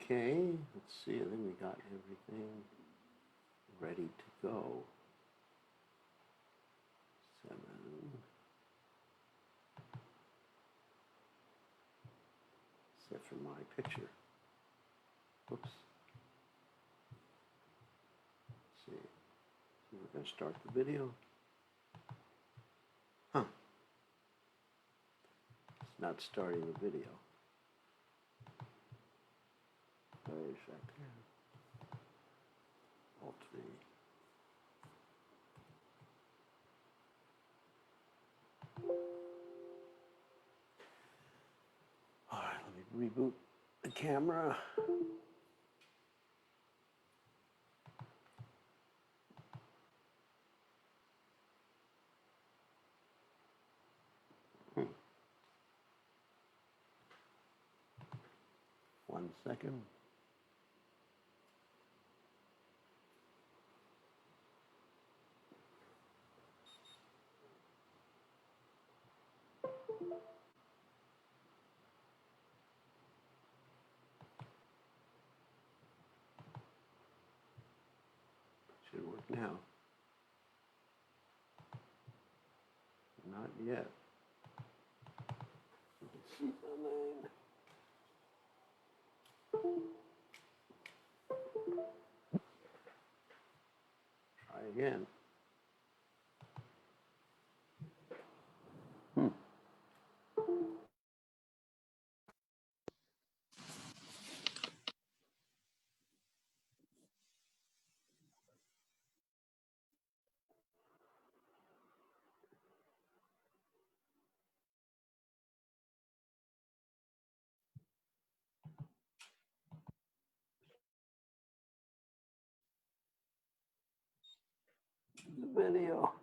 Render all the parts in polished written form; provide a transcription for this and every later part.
Okay, let's see. I think we got everything ready to go. 7. Except for my picture. Oops. Let's see. We're going to start the video. Huh. It's not starting the video. Wait a second. Alt-V. All right, let me reboot the camera. One second. Should work now. Not yet. Let's see something. Try again. The video.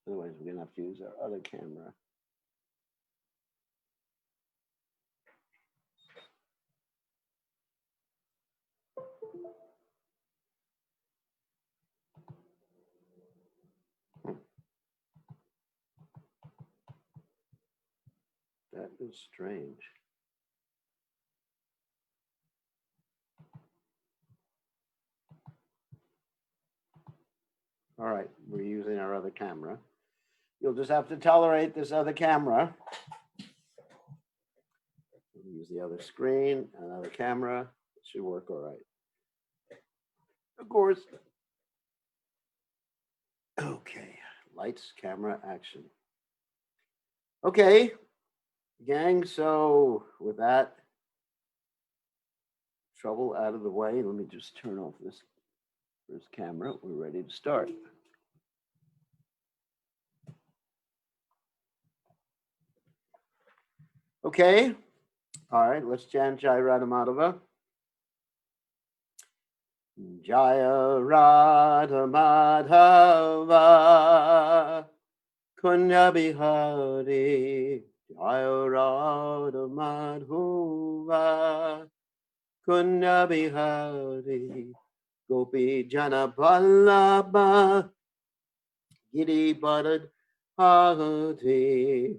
Otherwise, we're going to have to use our other camera. That is strange. All right, we're using our other camera. You'll just have to tolerate this other camera. We'll use the other screen, another camera. It should work all right. Of course. Okay, lights, camera, action. Okay, gang, so with that trouble out of the way, let me just turn off this first camera. We're ready to start. Okay, all right, let's chant Jai Radha Madhava. Jaya Radha Madhava Kunya Bihari Jaya Radha Madhava Kunya Bihari Gopi Jana Vallabha Giri Bharat Hati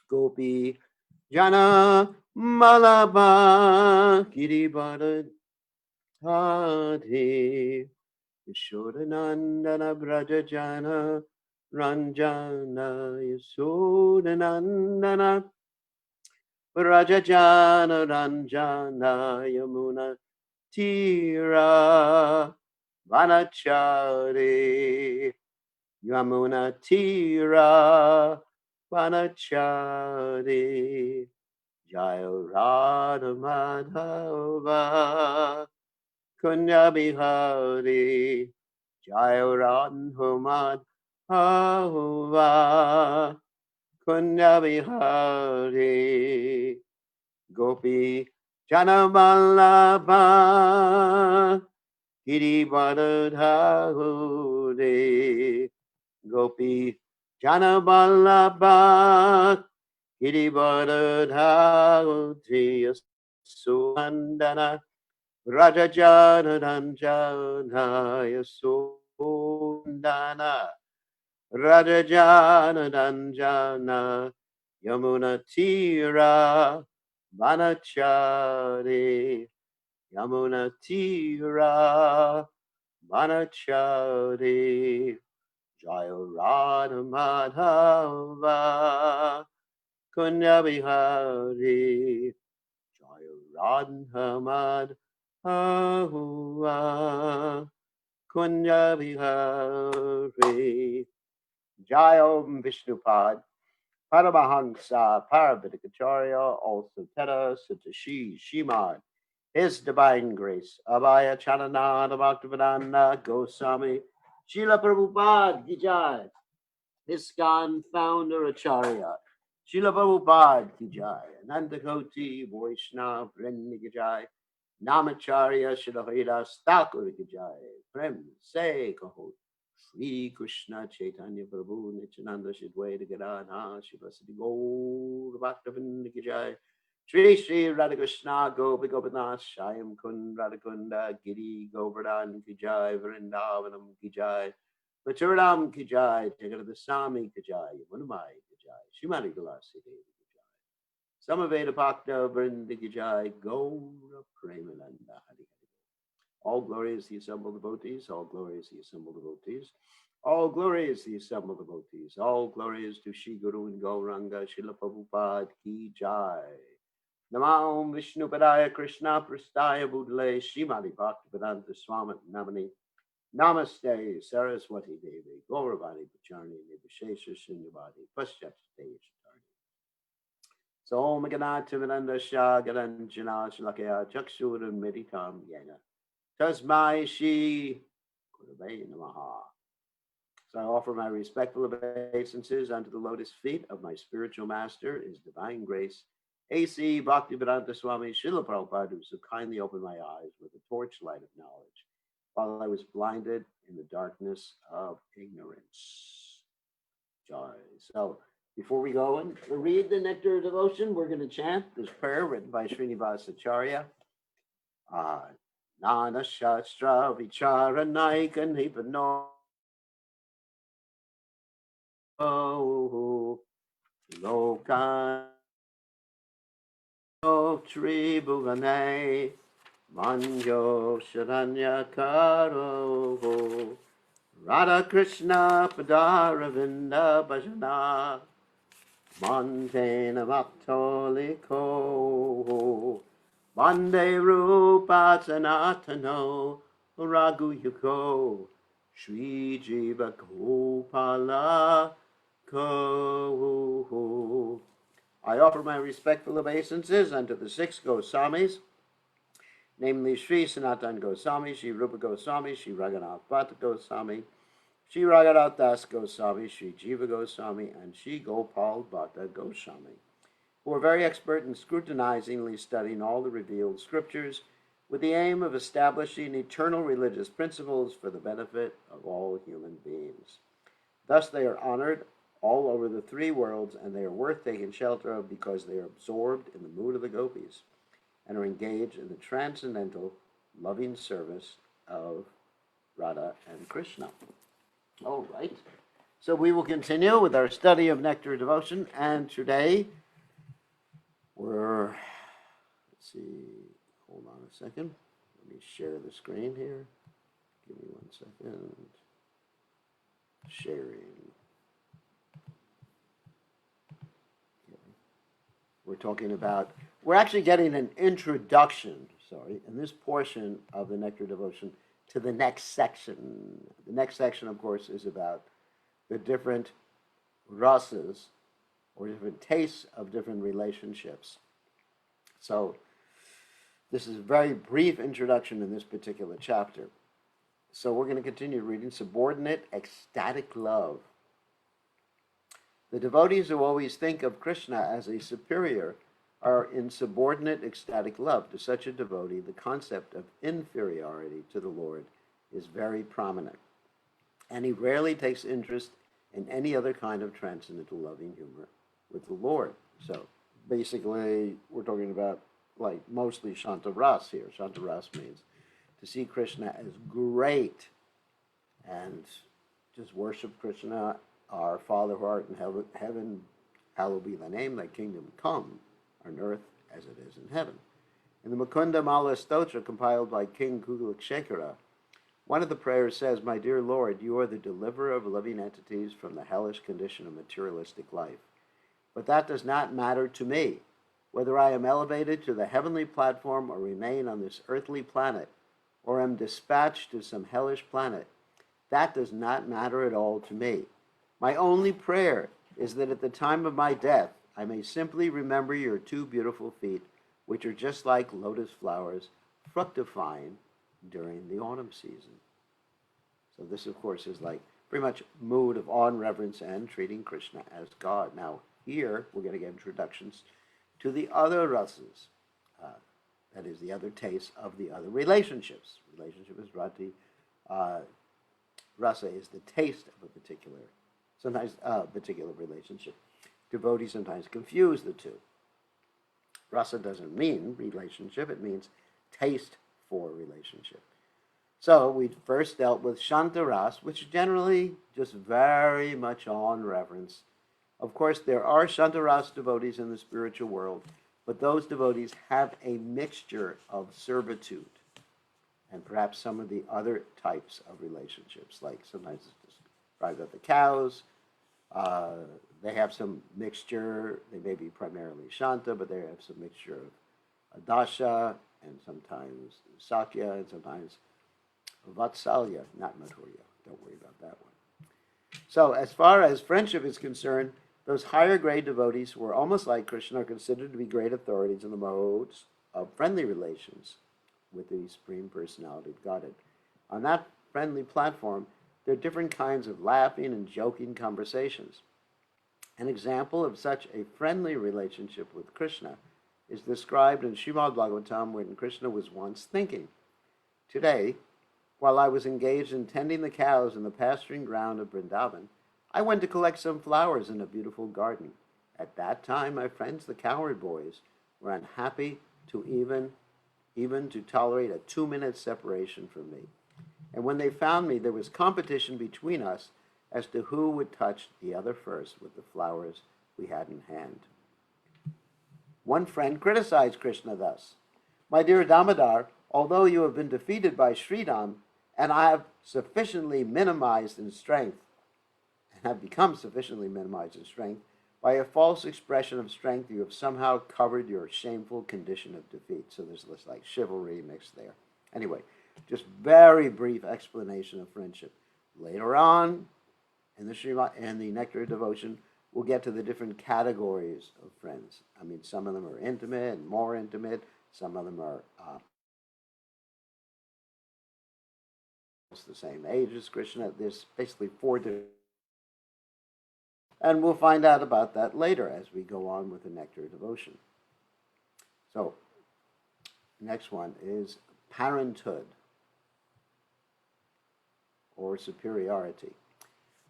Gopi Jana Vallabha Giri Bharat Hati Yashodanandana Brajajana Ranjana Yashodanandana Brajajana Ranjana Yamuna Tira Vanachari Yamuna Tira Vanachari Jaya Radha Madhava Kunya Bihari Jaya Radha Madhava Kunya Bihari Gopi Jana Vallabha Giri Bharadhaure Gopi Jana Vallabha Giri Bharadhaure Sundana Rajajana Danjana Yasundana Rajajana Danjana Yamuna Tira Vanachari Yamuna Tira Vanachari Jaya Radha Madhava Kunya Bihari Jaya Radha Madhava Kunya Bihari Jaya Om Vishnupad Paramahansa Parabhidikacharya also Teta Sutashi Shimad His Divine Grace Abhaya Chanananda Bhaktivedanta Goswami Srila Prabhupada Ki Jai ISKCON founder Acharya Srila Prabhupada Ki Jai Anantakoti Vaishnava Vrinda Ki Jai Namacharya Srila Haridas Thakur Ki Jai Prem Se Kaho Shri Krishna Chaitanya Prabhu Nityananda Shidwaita Gadadha Shivasati Gaur Bhaktavinda Ki Jai Shri Shri Radha Krishna Gopi Gopinath Shayam Kun Radhakunda Giri Govardhan Ki Jai Vrindavanam Ki Jai Maturam Ki Jai Jagadasami Ki Jai Yamunamai Ki Jai Shrimati Vilasi Devi Ki Jai Samaveda Bhakta Vrinda Ki Jai Gaura Premananda Hari Hari. All glory is the assembled devotees, all glory is the assembled devotees, all glory is the assembled devotees, all glory is to Shri Guru and Gauranga Srila Prabhupada Ki Jai. Namam Vishnu Padaya Krishna Prastaya Budale Shrimati Bhaktivedanta Swami Namani Namaste Saraswati Devi Gauravani Pacharni Nivishesha Shunyavadi Paschat Stage. So Om Ganativinanda Shah Garanjana Shlakaya Chakshuran Meditam Yena Tasmai Shi Gurave Namaha. So I offer my respectful obeisances unto the lotus feet of my spiritual master, His Divine Grace, A.C. Bhaktivedanta Swami Srila Prabhupada, who so kindly opened my eyes with the torchlight of knowledge, while I was blinded in the darkness of ignorance. Joy. So before we go and read the Nectar of Devotion, we're going to chant this prayer written by Srinivasa Acharya. Nana Shastra Vichara Naika Nipano Loka Tribhuvane Manjo Sharanya Karo Radha Krishna Padaravinda Bhajana Montana Bhaktoliko Bande Rupa Sanatano Raghuyuko Sri Jiva Gopala Ko. I offer my respectful obeisances unto the six Goswamis, namely Sri Sanatan Goswami, Sri Rupa Goswami, Sri Raghunath Bhatta Goswami, Sri Raghunath Das Goswami, Sri Jiva Goswami, and Sri Gopal Bhatta Goswami, who are very expert in scrutinizingly studying all the revealed scriptures with the aim of establishing eternal religious principles for the benefit of all human beings. Thus they are honored all over the three worlds, and they are worth taking shelter of because they are absorbed in the mood of the gopis and are engaged in the transcendental loving service of Radha and Krishna. All right. So we will continue with our study of Nectar of Devotion, and today let's see, hold on a second. Let me share the screen here. Give me 1 second. Sharing. We're actually getting an introduction, in this portion of the Nectar Devotion to the next section. The next section, of course, is about the different rasas, or different tastes of different relationships. So this is a very brief introduction in this particular chapter. So we're going to continue reading Subordinate Ecstatic Love. The devotees who always think of Krishna as a superior are in subordinate ecstatic love. To such a devotee, the concept of inferiority to the Lord is very prominent, and he rarely takes interest in any other kind of transcendental loving humor with the Lord. So basically, we're talking about like mostly Shanta Ras here. Shanta Ras means to see Krishna as great and just worship Krishna, our Father who art in heaven, hallowed be thy name, thy kingdom come on earth as it is in heaven. In the Mukunda Mala Stotra compiled by King Kugalakshekara, one of the prayers says, "My dear Lord, you are the deliverer of living entities from the hellish condition of materialistic life. But that does not matter to me. Whether I am elevated to the heavenly platform or remain on this earthly planet, or am dispatched to some hellish planet, that does not matter at all to me. My only prayer is that at the time of my death, I may simply remember your two beautiful feet, which are just like lotus flowers, fructifying during the autumn season." So this, of course, is like pretty much mood of awe and reverence and treating Krishna as God. Now, here we're going to get introductions to the other rasas. That is, the other tastes of the other relationships. Relationship is rati. Rasa is the taste of a particular relationship. Devotees sometimes confuse the two. Rasa doesn't mean relationship, it means taste for relationship. So we first dealt with Shanta Ras, which generally just very much on reverence. Of course, there are Shanta Ras devotees in the spiritual world, but those devotees have a mixture of servitude and perhaps some of the other types of relationships, like sometimes it's described about the cows. They have some mixture. They may be primarily Shanta, but they have some mixture of Adasha and sometimes Sakya and sometimes Vatsalya, not Madhurya. Don't worry about that one. So as far as friendship is concerned, those higher grade devotees who are almost like Krishna are considered to be great authorities in the modes of friendly relations with the Supreme Personality of Godhead. On that friendly platform, there are different kinds of laughing and joking conversations. An example of such a friendly relationship with Krishna is described in Srimad Bhagavatam when Krishna was once thinking, "Today, while I was engaged in tending the cows in the pasturing ground of Vrindavan, I went to collect some flowers in a beautiful garden. At that time, my friends, the cowherd boys, were unhappy to even to tolerate a 2-minute separation from me. And when they found me, there was competition between us as to who would touch the other first with the flowers we had in hand." One friend criticized Krishna thus, "My dear Damodar, although you have been defeated by Sridham, and I have sufficiently minimized in strength, and have become sufficiently minimized in strength, by a false expression of strength, you have somehow covered your shameful condition of defeat." So there's this like chivalry mixed there. Anyway, just very brief explanation of friendship. Later on, in the Nectar of Devotion, we'll get to the different categories of friends. I mean, some of them are intimate and more intimate. Some of them are the same age as Krishna. There's basically 4 different. And we'll find out about that later as we go on with the Nectar of Devotion. So, next one is parenthood or superiority.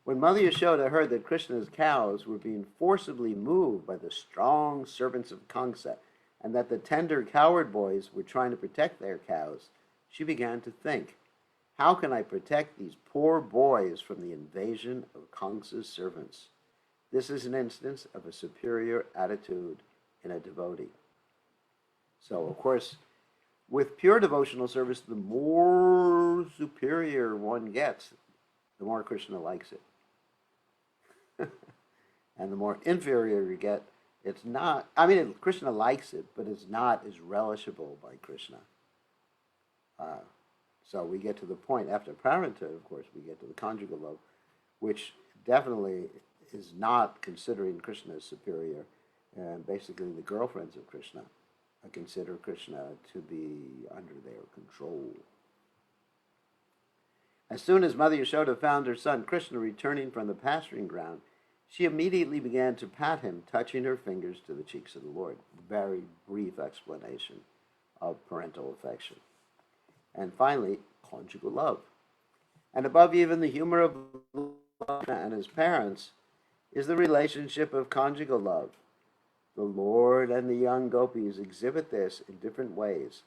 When Mother Yashoda heard that Krishna's cows were being forcibly moved by the strong servants of Kamsa, and that the tender cowherd boys were trying to protect their cows, she began to think, "How can I protect these poor boys from the invasion of Kamsa's servants?" This is an instance of a superior attitude in a devotee. So, of course, with pure devotional service, the more superior one gets, the more Krishna likes it. And the more inferior you get, it's not, Krishna likes it, but it's not as relishable by Krishna. So we get to the point, after parenthood, of course, we get to the conjugal love, which definitely is not considering Krishna as superior. And basically the girlfriends of Krishna consider Krishna to be under their control. As soon as Mother Yashoda found her son Krishna returning from the pasturing ground, she immediately began to pat him, touching her fingers to the cheeks of the Lord. Very brief explanation of parental affection. And finally, conjugal love. And above even the humor of Krishna and his parents is the relationship of conjugal love. The Lord and the young gopis exhibit this in different ways,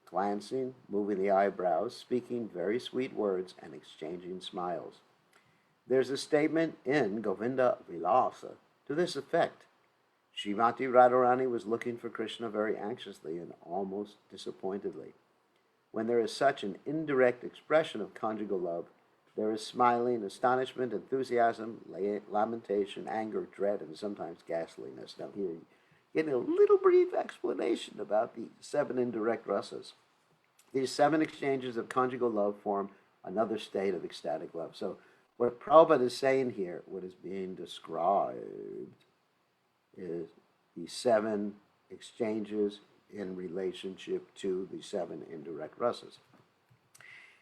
glancing, moving the eyebrows, speaking very sweet words, and exchanging smiles. There's a statement in Govinda Vilasa to this effect. Srimati Radharani was looking for Krishna very anxiously and almost disappointedly. When there is such an indirect expression of conjugal love, there is smiling, astonishment, enthusiasm, lamentation, anger, dread, and sometimes ghastliness. Now here, getting a little brief explanation about the 7 indirect rasas. These 7 exchanges of conjugal love form another state of ecstatic love. So what Prabhupada is saying here, what is being described, is the 7 exchanges in relationship to the 7 indirect rasas.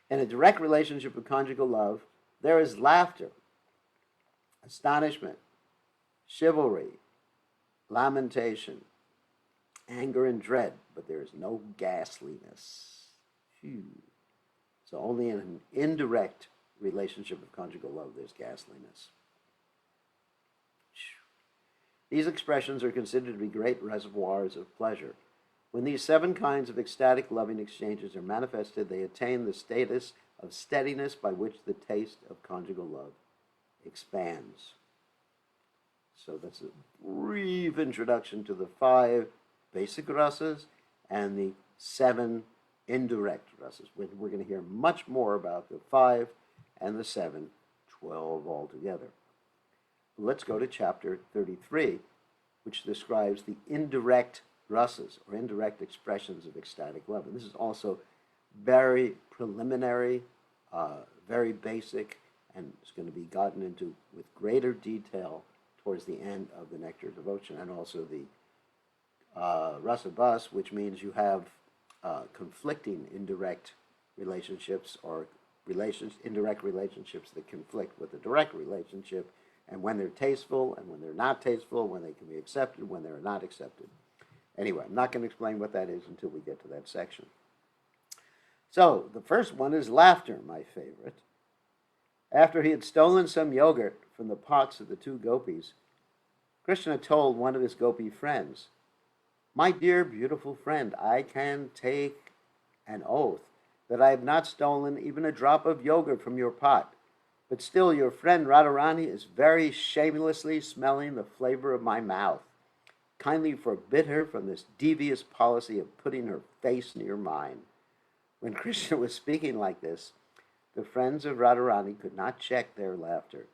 In a direct relationship with conjugal love, there is laughter, astonishment, chivalry, lamentation, anger, and dread, but there is no ghastliness. Phew. So only in an indirect relationship with conjugal love there's ghastliness. These expressions are considered to be great reservoirs of pleasure. When these 7 kinds of ecstatic loving exchanges are manifested, they attain the status of steadiness by which the taste of conjugal love expands. So that's a brief introduction to the 5 basic rasas and the 7 indirect rasas. We're going to hear much more about the 5 and the 7, 12 altogether. Let's go to chapter 33, which describes the indirect rasas, or indirect expressions of ecstatic love. And this is also very preliminary, very basic, and it's going to be gotten into with greater detail towards the end of the Nectar of Devotion, and also the rasa bus, which means you have conflicting indirect relationships, or indirect relationships that conflict with the direct relationship, and when they're tasteful and when they're not tasteful, when they can be accepted, when they're not accepted. Anyway, I'm not going to explain what that is until we get to that section. So, the first one is laughter, my favorite. After he had stolen some yogurt from the pots of the 2 gopis, Krishna told one of his gopi friends, "My dear, beautiful friend, I can take an oath that I have not stolen even a drop of yogurt from your pot. But still, your friend Radharani is very shamelessly smelling the flavor of my mouth. Kindly forbid her from this devious policy of putting her face near mine." When Krishna was speaking like this, the friends of Radharani could not check their laughter.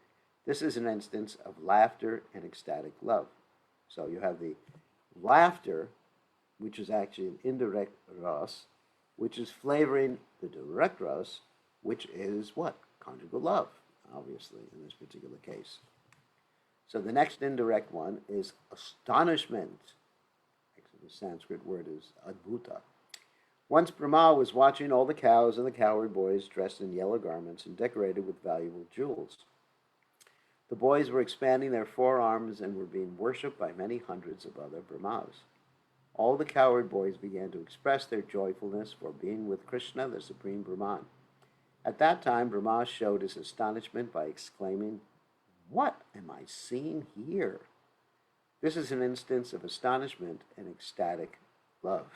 This is an instance of laughter and ecstatic love. So you have the laughter, which is actually an indirect ras, which is flavoring the direct ras, which is what? Conjugal love, obviously, in this particular case. So the next indirect one is astonishment. Actually, the Sanskrit word is adbhuta. Once Brahma was watching all the cows and the cowherd boys dressed in yellow garments and decorated with valuable jewels. The boys were expanding their forearms and were being worshipped by many hundreds of other Brahmas. All the cowherd boys began to express their joyfulness for being with Krishna, the Supreme Brahman. At that time, Brahma showed his astonishment by exclaiming, "What am I seeing here?" This is an instance of astonishment and ecstatic love.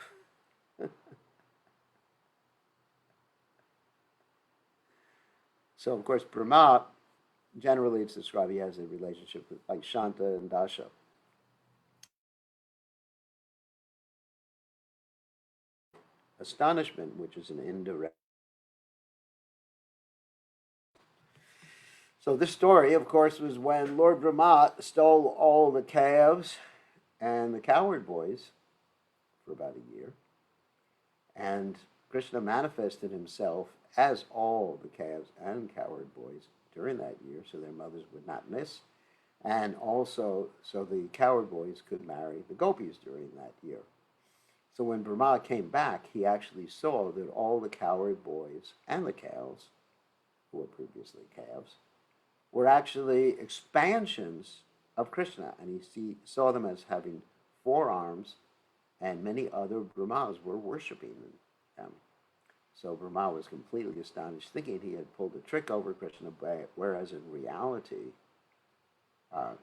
So, of course, Brahma, generally it's described, he has a relationship with like Shanta and Dasha. Astonishment, which is an indirect. So this story, of course, was when Lord Brahma stole all the calves and the cowherd boys for about a year. And Krishna manifested himself as all the calves and cowherd boys during that year, so their mothers would not miss, and also so the cowherd boys could marry the gopis during that year. So when Brahma came back, he actually saw that all the cowherd boys and the cows, who were previously calves, were actually expansions of Krishna, and he saw them as having 4 arms, and many other Brahmas were worshipping them. So Brahma was completely astonished, thinking he had pulled a trick over Krishna, whereas in reality,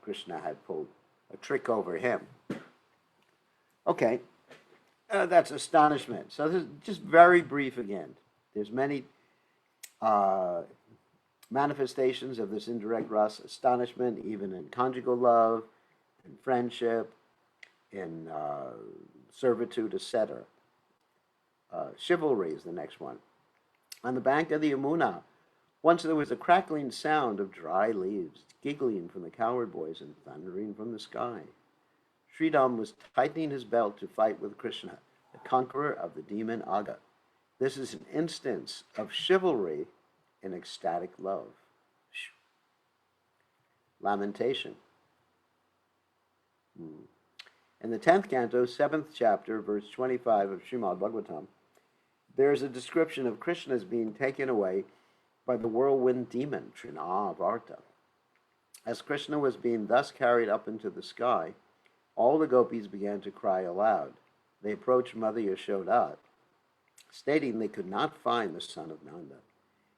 Krishna had pulled a trick over him. Okay, that's astonishment. So this is just very brief again. There's many uh, manifestations of this indirect rasa, astonishment, even in conjugal love, in friendship, in servitude, etc. Chivalry is the next one. On the bank of the Yamuna, once there was a crackling sound of dry leaves, giggling from the cowherd boys and thundering from the sky. Sridham was tightening his belt to fight with Krishna, the conqueror of the demon Aga. This is an instance of chivalry in ecstatic love. Lamentation. In the 10th canto, 7th chapter, verse 25 of Srimad Bhagavatam, there is a description of Krishna's being taken away by the whirlwind demon, Trinavarta. As Krishna was being thus carried up into the sky, all the gopis began to cry aloud. They approached Mother Yashoda, stating they could not find the son of Nanda.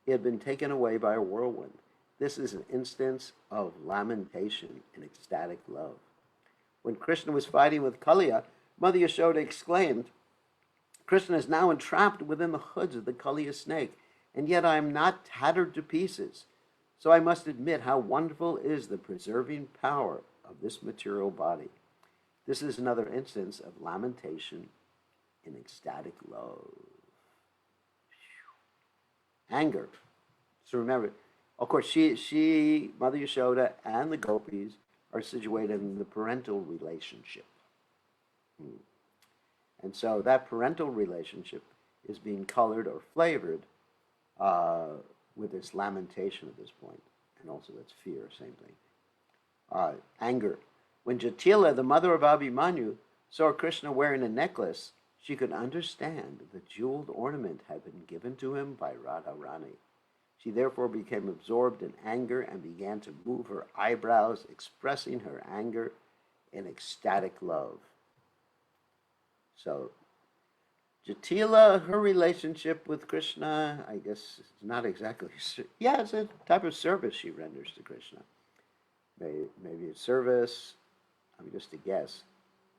He had been taken away by a whirlwind. This is an instance of lamentation in ecstatic love. When Krishna was fighting with Kaliya, Mother Yashoda exclaimed, Krishna is now entrapped within the hoods of the Kaliya snake, and yet I am not tattered to pieces. So I must admit how wonderful is the preserving power of this material body. This is another instance of lamentation in ecstatic love. Anger. So remember, of course, she, Mother Yashoda, and the gopis are situated in the parental relationship. And so that parental relationship is being colored or flavored with this lamentation at this point. And also that's fear, same thing. Anger. When Jatila, the mother of Abhimanyu, saw Krishna wearing a necklace, she could understand the jeweled ornament had been given to him by Radharani. She therefore became absorbed in anger and began to move her eyebrows, expressing her anger in ecstatic love. So, Jatila, her relationship with Krishna, I guess it's not exactly, yeah, it's a type of service she renders to Krishna. Maybe a service, I'm just a guess,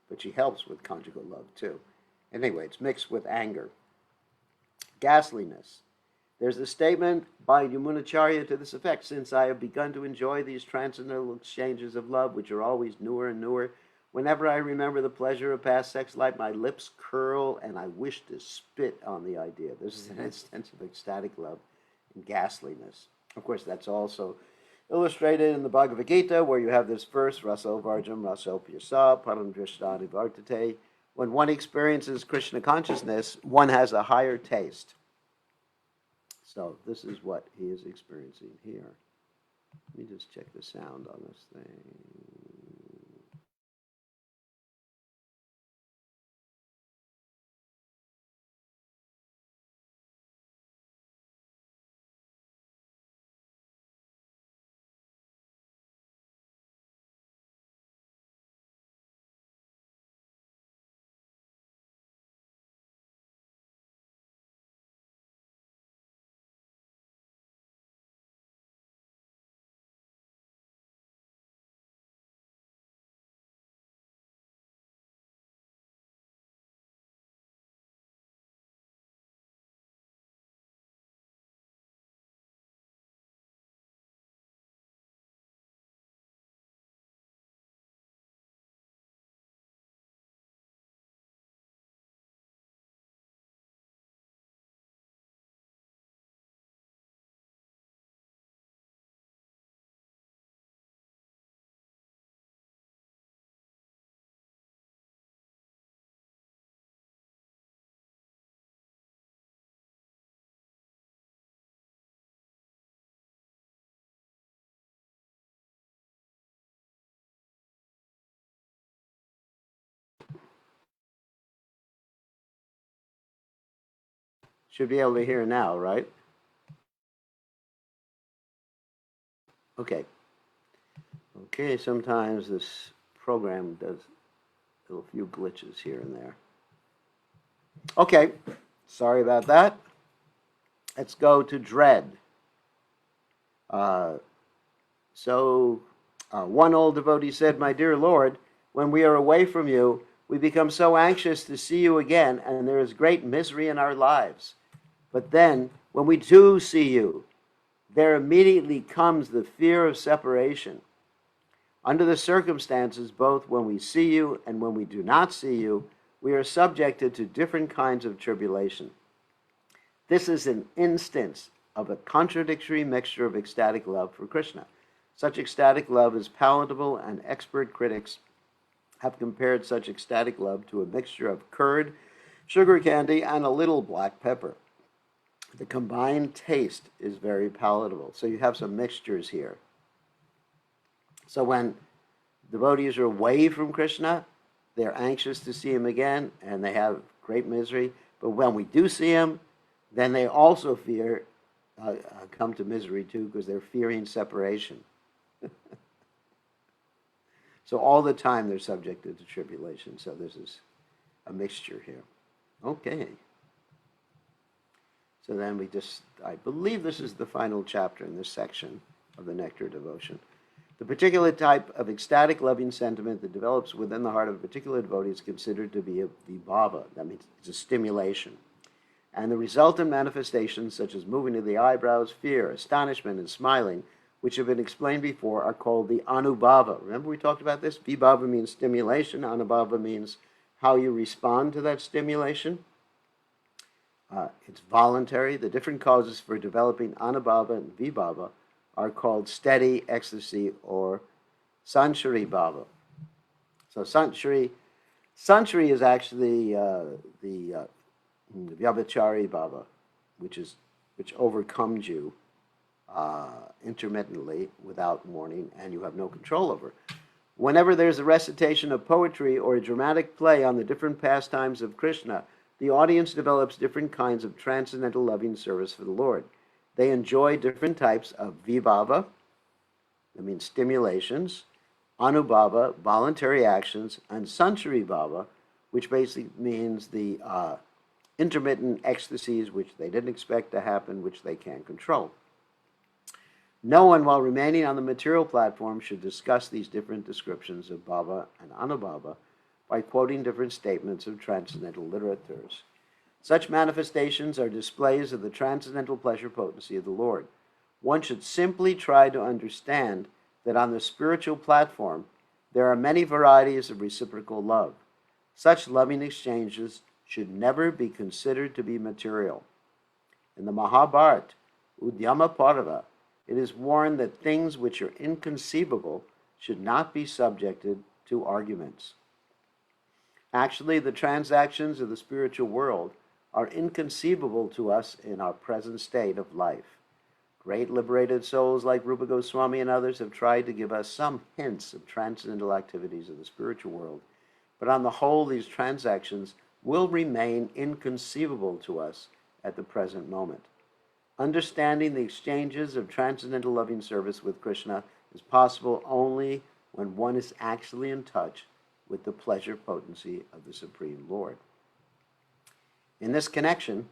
but she helps with conjugal love too. Anyway, it's mixed with anger. Ghastliness. There's a statement by Yamunacharya to this effect: since I have begun to enjoy these transcendental exchanges of love, which are always newer and newer, whenever I remember the pleasure of past sex life, my lips curl and I wish to spit on the idea. This is an instance of ecstatic love and ghastliness. Of course, that's also illustrated in the Bhagavad Gita, where you have this verse, Raso Varjam, Raso Pyasa, Param Drishtani Vartate. When one experiences Krishna consciousness, one has a higher taste. So this is what he is experiencing here. Let me just check the sound on this thing. Should be able to hear now, right? Okay. Okay, sometimes this program does a few glitches here and there. Okay, sorry about that. Let's go to dread. One old devotee said, my dear Lord, when we are away from you, we become so anxious to see you again, and there is great misery in our lives. But then, when we do see you, there immediately comes the fear of separation. Under the circumstances, both when we see you and when we do not see you, we are subjected to different kinds of tribulation. This is an instance of a contradictory mixture of ecstatic love for Krishna. Such ecstatic love is palatable, and expert critics have compared such ecstatic love to a mixture of curd, sugar candy, and a little black pepper. The combined taste is very palatable. So you have some mixtures here. So when devotees are away from Krishna, they're anxious to see him again, and they have great misery. But when we do see him, then they also come to misery too, because they're fearing separation. So all the time they're subjected to tribulation. So this is a mixture here. Okay. So then I believe this is the final chapter in this section of the Nectar of Devotion. The particular type of ecstatic loving sentiment that develops within the heart of a particular devotee is considered to be a vibhava. That means it's a stimulation. And the resultant manifestations, such as moving of the eyebrows, fear, astonishment, and smiling, which have been explained before, are called the anubhava. Remember we talked about this? Vibhava means stimulation. Anubhava means how you respond to that stimulation. It's voluntary. The different causes for developing anubhava and vibhava are called steady ecstasy or sanchari bhava. So sanchari is actually the vyabhichari bhava, which overcomes you intermittently without warning, and you have no control over. Whenever there's a recitation of poetry or a dramatic play on the different pastimes of Krishna, the audience develops different kinds of transcendental loving service for the Lord. They enjoy different types of vibhava, that means stimulations, anubhava, voluntary actions, and sanchari bhava, which basically means the intermittent ecstasies which they didn't expect to happen, which they can't control. No one, while remaining on the material platform, should discuss these different descriptions of bhava and anubhava by quoting different statements of transcendental literatures. Such manifestations are displays of the transcendental pleasure potency of the Lord. One should simply try to understand that on the spiritual platform, there are many varieties of reciprocal love. Such loving exchanges should never be considered to be material. In the Mahabharata, Udyama Parva, it is warned that things which are inconceivable should not be subjected to arguments. Actually, the transactions of the spiritual world are inconceivable to us in our present state of life. Great liberated souls like Rupa Goswami and others have tried to give us some hints of transcendental activities of the spiritual world, but on the whole, these transactions will remain inconceivable to us at the present moment. Understanding the exchanges of transcendental loving service with Krishna is possible only when one is actually in touch with the pleasure potency of the Supreme Lord. In this connection,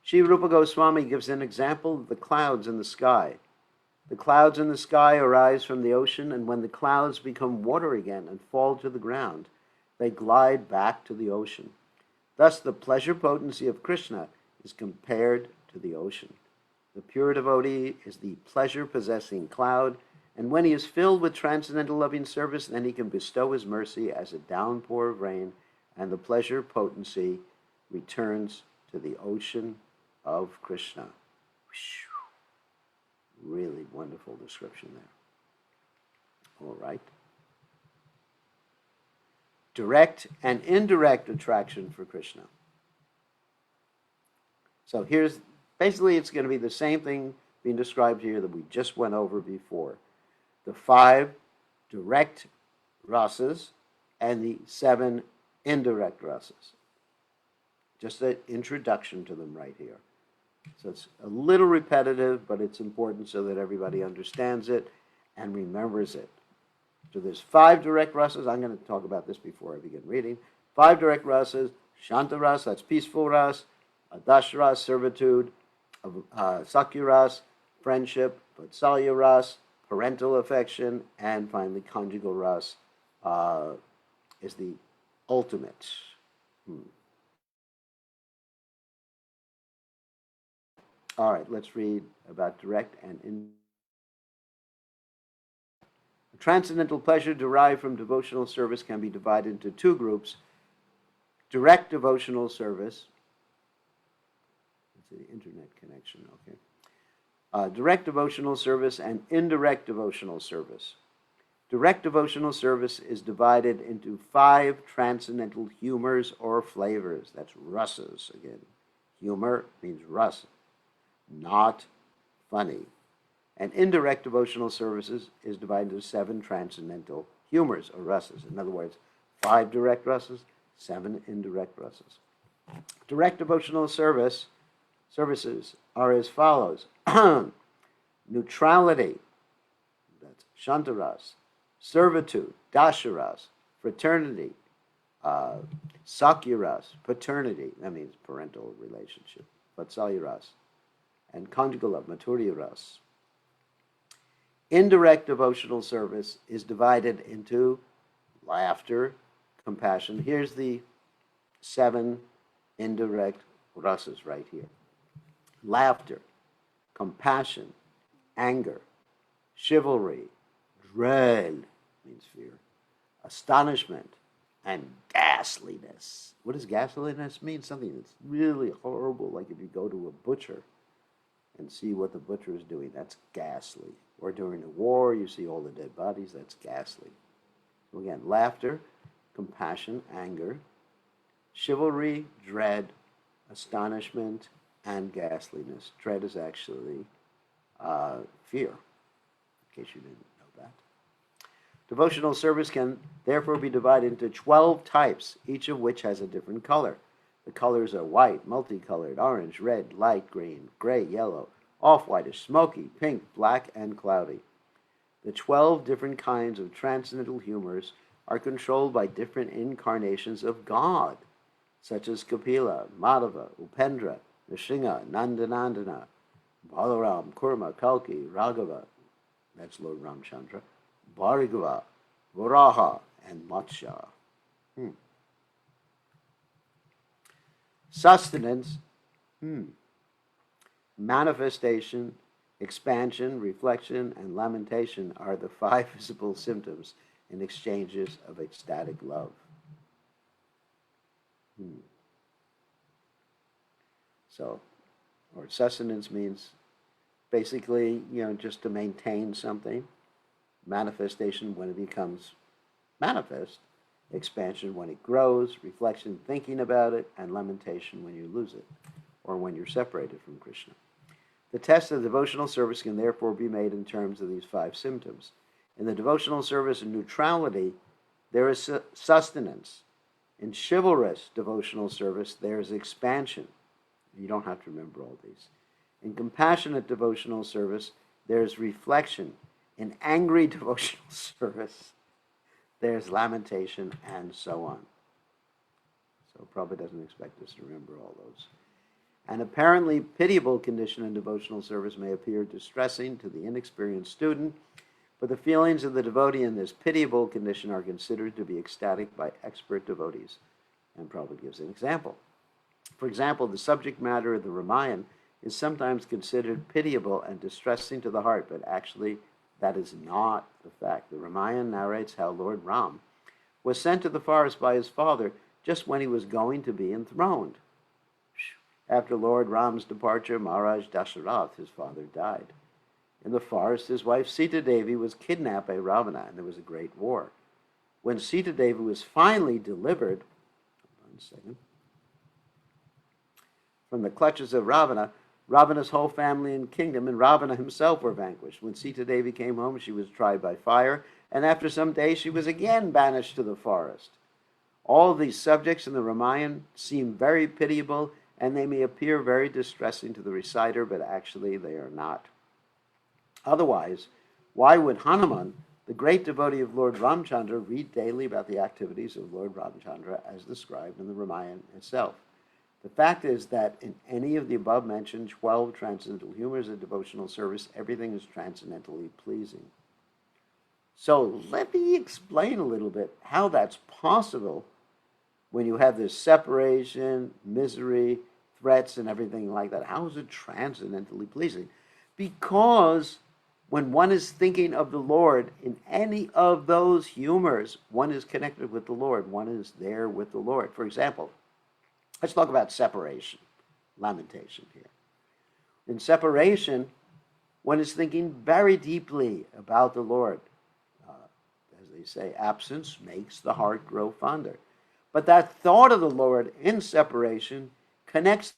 Sri Rupa Goswami gives an example of the clouds in the sky. The clouds in the sky arise from the ocean, and when the clouds become water again and fall to the ground, they glide back to the ocean. Thus, the pleasure potency of Krishna is compared to the ocean. The pure devotee is the pleasure-possessing cloud, and when he is filled with transcendental loving service, then he can bestow his mercy as a downpour of rain, and the pleasure potency returns to the ocean of Krishna. Really wonderful description there. All right. Direct and indirect attraction for Krishna. So basically it's going to be the same thing being described here that we just went over before. The 5 direct rasas and the 7 indirect rasas. Just an introduction to them right here. So it's a little repetitive, but it's important so that everybody understands it and remembers it. So there's 5 direct rasas. I'm going to talk about this before I begin reading. 5 direct rasas: Shanta ras, that's peaceful ras; Dash ras, servitude; Sakya ras, friendship; Vatsalya ras, parental affection; and finally conjugal ras is the ultimate. All right, let's read about direct and indirect. Transcendental pleasure derived from devotional service can be divided into two groups: direct devotional service. Let's see, internet connection, okay. Direct devotional service and indirect devotional service. Direct devotional service is divided into 5 transcendental humors or flavors. That's rasas again. Humor means ras, not funny. And indirect devotional services is divided into 7 transcendental humors or rasas. In other words, 5 direct rasas, 7 indirect rasas. Direct devotional services are as follows: neutrality, that's shantaras; servitude, dasharas; fraternity, sakyaras; paternity, that means parental relationship, vatsalyaras; and conjugal love, maturyaras. Indirect devotional service is divided into laughter, compassion. Here's the 7 indirect rasas right here: laughter, compassion, anger, chivalry, dread, means fear, astonishment, and ghastliness. What does ghastliness mean? Something that's really horrible, like if you go to a butcher and see what the butcher is doing, that's ghastly. Or during a war, you see all the dead bodies, that's ghastly. So again, laughter, compassion, anger, chivalry, dread, astonishment, and ghastliness. Dread is actually fear, in case you didn't know that. Devotional service can therefore be divided into 12 types, each of which has a different color. The colors are white, multicolored, orange, red, light green, gray, yellow, off-whitish, smoky, pink, black, and cloudy. The 12 different kinds of transcendental humors are controlled by different incarnations of God, such as Kapila, Madhava, Upendra, Nrsimha, Nandanandana, Balaram, Kurma, Kalki, Raghava, that's Lord Ramchandra, Bhargava, Varaha, and Matsya. Sustenance, manifestation, expansion, reflection, and lamentation are the 5 visible symptoms in exchanges of ecstatic love. So, or sustenance means basically, just to maintain something. Manifestation, when it becomes manifest. Expansion, when it grows. Reflection, thinking about it. And lamentation, when you lose it, or when you're separated from Krishna. The test of devotional service can therefore be made in terms of these 5 symptoms. In the devotional service of neutrality, there is sustenance. In chivalrous devotional service, there is expansion. You don't have to remember all these. In compassionate devotional service, there's reflection. In angry devotional service, there's lamentation, and so on. So Prabhupada doesn't expect us to remember all those. An apparently pitiable condition in devotional service may appear distressing to the inexperienced student, but the feelings of the devotee in this pitiable condition are considered to be ecstatic by expert devotees. And Prabhupada gives an example. For example, the subject matter of the Ramayana is sometimes considered pitiable and distressing to the heart, but actually that is not the fact. The Ramayana narrates how Lord Ram was sent to the forest by his father just when he was going to be enthroned. After Lord Ram's departure, Maharaj Dasarath, his father, died. In the forest, his wife Sita Devi was kidnapped by Ravana, and there was a great war. When Sita Devi was finally delivered, from the clutches of Ravana, Ravana's whole family and kingdom and Ravana himself were vanquished. When Sita Devi came home, she was tried by fire, and after some days she was again banished to the forest. All these subjects in the Ramayana seem very pitiable, and they may appear very distressing to the reciter, but actually they are not. Otherwise, why would Hanuman, the great devotee of Lord Ramchandra, read daily about the activities of Lord Ramchandra as described in the Ramayana itself? The fact is that in any of the above-mentioned 12 transcendental humors of devotional service, everything is transcendentally pleasing. So let me explain a little bit how that's possible when you have this separation, misery, threats, and everything like that, how is it transcendently pleasing? Because when one is thinking of the Lord in any of those humors, one is connected with the Lord. One is there with the Lord. For example, let's talk about separation, lamentation here. In separation, one is thinking very deeply about the Lord. As they say, absence makes the heart grow fonder. But that thought of the Lord in separation connects,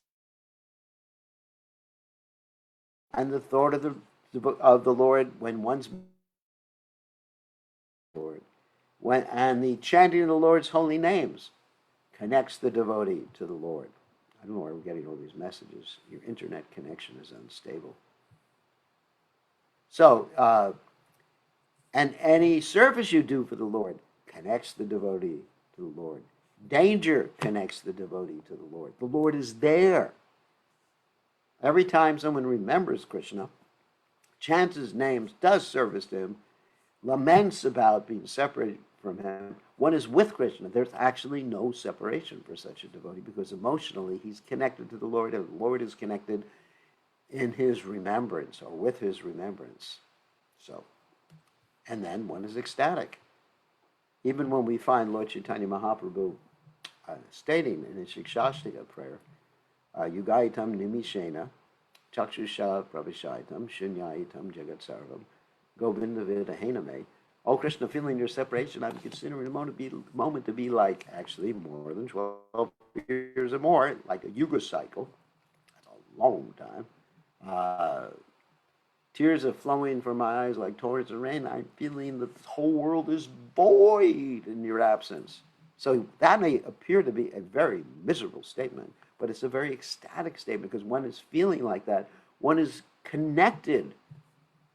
and the thought of the Lord when one's Lord, and the chanting of the Lord's holy names connects the devotee to the Lord. I don't know where we're getting all these messages. Your internet connection is unstable. So, and any service you do for the Lord connects the devotee to the Lord. Danger connects the devotee to the Lord. The Lord is there. Every time someone remembers Krishna, chants his names, does service to him, laments about being separated from him, one is with Krishna. There's actually no separation for such a devotee because emotionally he's connected to the Lord, and the Lord is connected in his remembrance or with his remembrance. So, and then one is ecstatic. Even when we find Lord Chaitanya Mahaprabhu stating in his Shikshashtaka prayer, Yugaitam Nimishena, Chakshusha Pravishaitam, Shunyaitam Jagat Sarvam, Govinda Vidahename. Oh, Krishna, feeling your separation, I'm considering a moment to be like actually more than 12 years or more, like a yuga cycle. That's a long time. Tears are flowing from my eyes like torrents of rain. I'm feeling that the whole world is void in your absence. So that may appear to be a very miserable statement, but it's a very ecstatic statement because one is feeling like that. One is connected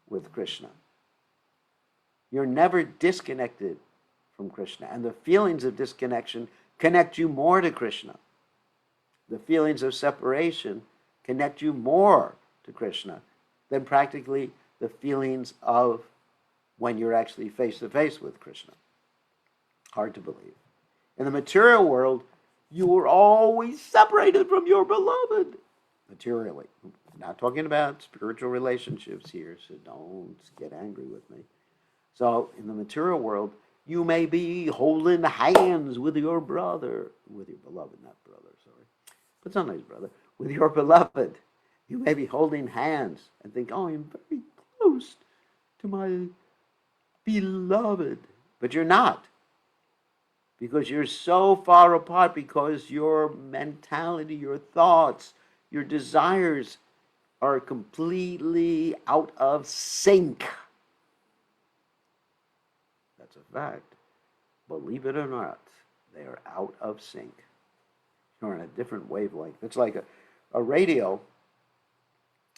with Krishna. You're never disconnected from Krishna. And the feelings of disconnection connect you more to Krishna. The feelings of separation connect you more to Krishna than practically the feelings of when you're actually face to face with Krishna. Hard to believe. In the material world, you are always separated from your beloved. Materially. I'm not talking about spiritual relationships here, so don't get angry with me. So in the material world, you may be holding hands with your brother, with your beloved, not brother, sorry, but sometimes brother, with your beloved. You may be holding hands and think, oh, I'm very close to my beloved. But you're not. Because you're so far apart, because your mentality, your thoughts, your desires are completely out of sync. That's a fact. Believe it or not, they are out of sync. You're on a different wavelength. It's like a radio.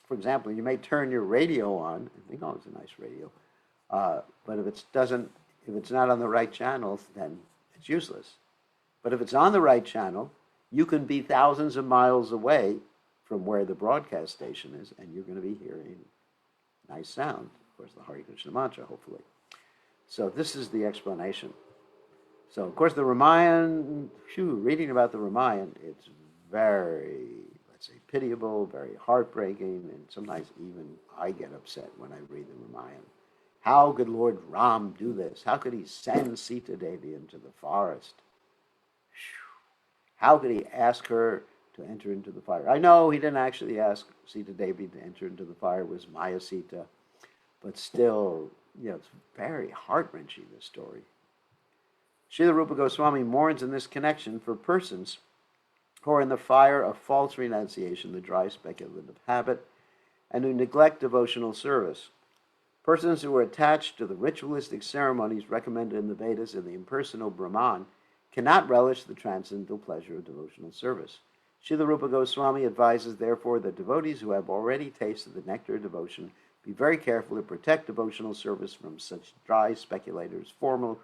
For example, you may turn your radio on and think, oh, it's a nice radio. But if it's not on the right channels, then it's useless. But if it's on the right channel, you can be thousands of miles away from where the broadcast station is, and you're going to be hearing nice sound. Of course, the Hare Krishna mantra, hopefully. So this is the explanation. So, of course, the Ramayana, reading about the Ramayana, it's very, let's say, pitiable, very heartbreaking, and sometimes even I get upset when I read the Ramayana. How could Lord Ram do this? How could he send Sita Devi into the forest? How could he ask her to enter into the fire? I know he didn't actually ask Sita Devi to enter into the fire. It was Maya Sita. But still, it's very heart-wrenching, this story. Srila Rupa Goswami mourns in this connection for persons who are in the fire of false renunciation, the dry speculative habit, and who neglect devotional service. Persons who are attached to the ritualistic ceremonies recommended in the Vedas and the impersonal Brahman cannot relish the transcendental pleasure of devotional service. Srila Rupa Goswami advises, therefore, that devotees who have already tasted the nectar of devotion be very careful to protect devotional service from such dry speculators, formal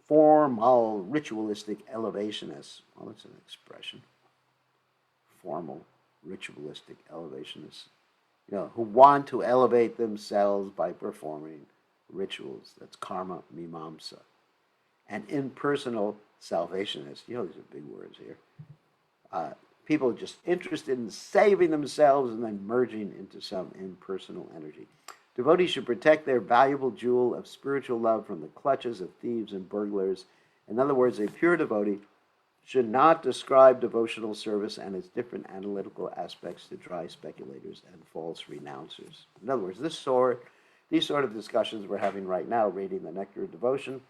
ritualistic elevationists. Well, that's an expression. Formal ritualistic elevationists. Who want to elevate themselves by performing rituals. That's karma mimamsa. and impersonal salvationists. These are big words here. People just interested in saving themselves and then merging into some impersonal energy. Devotees should protect their valuable jewel of spiritual love from the clutches of thieves and burglars. In other words, a pure devotee should not describe devotional service and its different analytical aspects to dry speculators and false renouncers. In other words, these sort of discussions we're having right now, reading the Nectar of Devotion,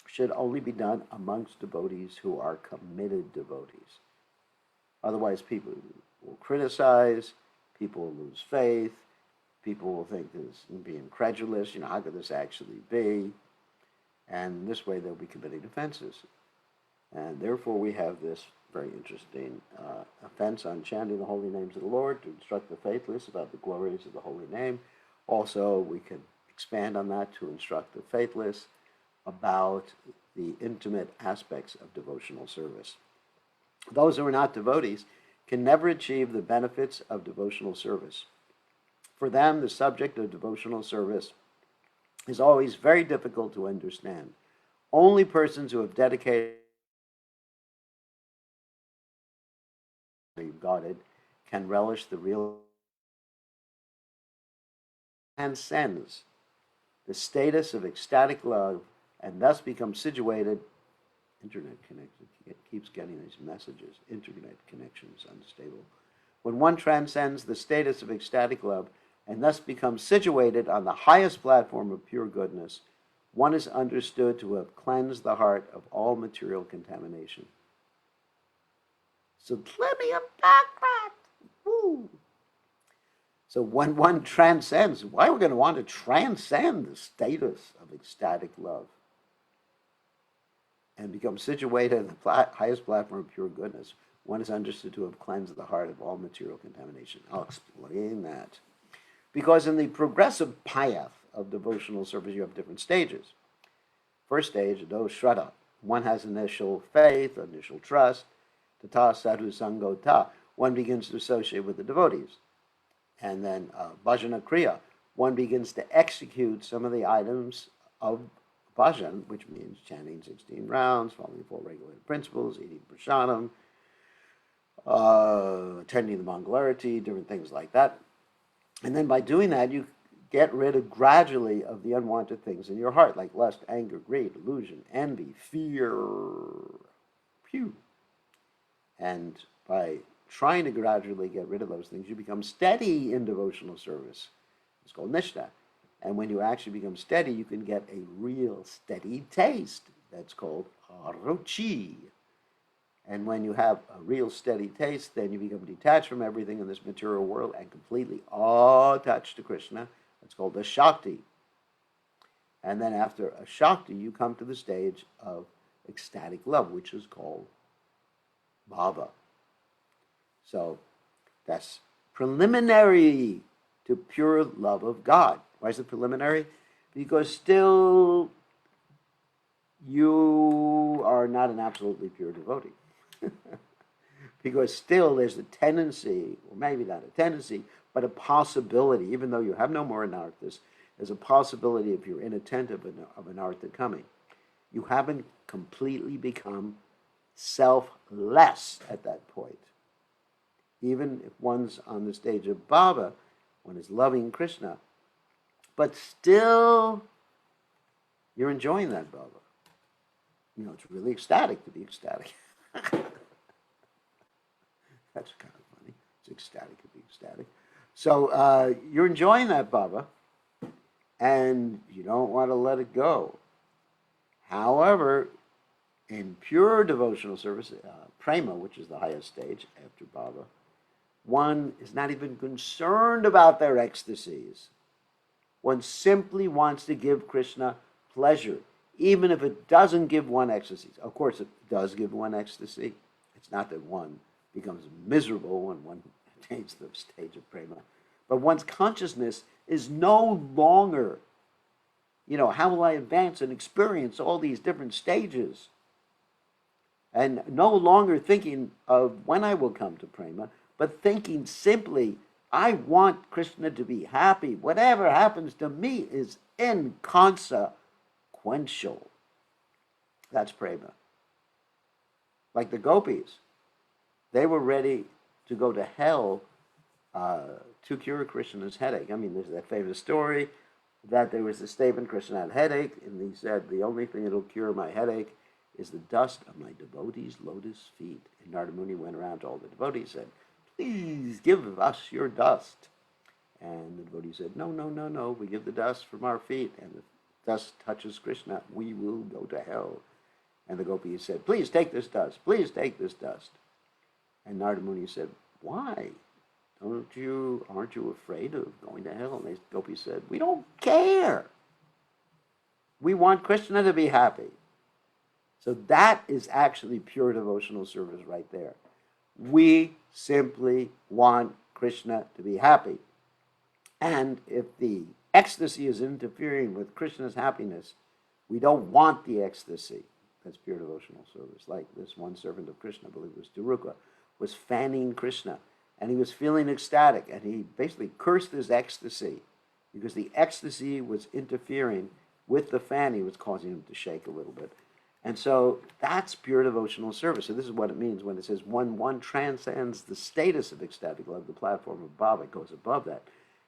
should only be done amongst devotees who are committed devotees. Otherwise, people will criticize, people will lose faith, people will think this and be incredulous, how could this actually be? And this way they'll be committing offenses. And therefore we have this very interesting offense on chanting the holy names of the Lord to instruct the faithless about the glories of the holy name. Also, we can expand on that to instruct the faithless about the intimate aspects of devotional service. Those who are not devotees can never achieve the benefits of devotional service. For them, the subject of devotional service is always very difficult to understand. Only persons who have dedicated God can relish the real transcends the status of ecstatic love and thus becomes situated. Internet connection keeps getting these messages. Internet connection is unstable. When one transcends the status of ecstatic love and thus becomes situated on the highest platform of pure goodness, one is understood to have cleansed the heart of all material contamination. So let me unpack that. Woo. So when one transcends, why are we going to want to transcend the status of ecstatic love and become situated in the highest platform of pure goodness? One is understood to have cleansed the heart of all material contamination. I'll explain that. Because in the progressive path of devotional service, you have different stages. First stage, do shraddha. One has initial faith, initial trust. Tata sadhu sangota. One begins to associate with the devotees. And then bhajana kriya. One begins to execute some of the items of bhajan, which means chanting 16 rounds, following the 4 regulated principles, eating prasadam, attending the Mangalarati, different things like that. And then by doing that, you get rid of gradually of the unwanted things in your heart, like lust, anger, greed, illusion, envy, fear. Phew. And by trying to gradually get rid of those things, you become steady in devotional service. It's called nishta. And when you actually become steady, you can get a real steady taste. That's called ruchi. And when you have a real steady taste, then you become detached from everything in this material world and completely attached to Krishna. That's called the Shakti. And then after a Shakti, you come to the stage of ecstatic love, which is called bhava. So that's preliminary to pure love of God. Why is it preliminary? Because still you are not an absolutely pure devotee. Because still there's a tendency, or maybe not a tendency, but a possibility, even though you have no more anarthas, there's a possibility if you're inattentive of anartha coming. You haven't completely become selfless at that point. Even if one's on the stage of bhava, one is loving Krishna, but still you're enjoying that bhava. It's really ecstatic to be ecstatic. That's kind of funny. It's ecstatic to be ecstatic. So you're enjoying that bhava, and you don't want to let it go. However, in pure devotional service, prema, which is the highest stage after bhava, one is not even concerned about their ecstasies. One simply wants to give Krishna pleasure, even if it doesn't give one ecstasy. Of course, it does give one ecstasy. It's not that one becomes miserable when one attains the stage of prema. But one's consciousness is no longer, how will I advance and experience all these different stages? And no longer thinking of when I will come to prema, but thinking simply, I want Krishna to be happy. Whatever happens to me is inconsequential. That's prema. Like the gopis, they were ready to go to hell to cure Krishna's headache. I mean, there's that famous story that there was a statement, Krishna had a headache, and he said, the only thing that'll cure my headache is the dust of my devotees' lotus feet. And Narada Muni went around to all the devotees and said, please give us your dust. And the devotee said, no, no, no, no, we give the dust from our feet, and the dust touches Krishna, we will go to hell. And the gopis said, please take this dust, please take this dust. And Narada Muni said, why? Aren't you afraid of going to hell? And the gopis said, we don't care. We want Krishna to be happy. So that is actually pure devotional service right there. We simply want Krishna to be happy. And if the ecstasy is interfering with Krishna's happiness, we don't want the ecstasy. That's pure devotional service. Like this one servant of Krishna, I believe it was Duruka, was fanning Krishna, and he was feeling ecstatic, and he basically cursed his ecstasy because the ecstasy was interfering with the fan. He was causing him to shake a little bit. And so that's pure devotional service. So this is what it means when it says one transcends the status of ecstatic love, the platform of Baba, it goes above that,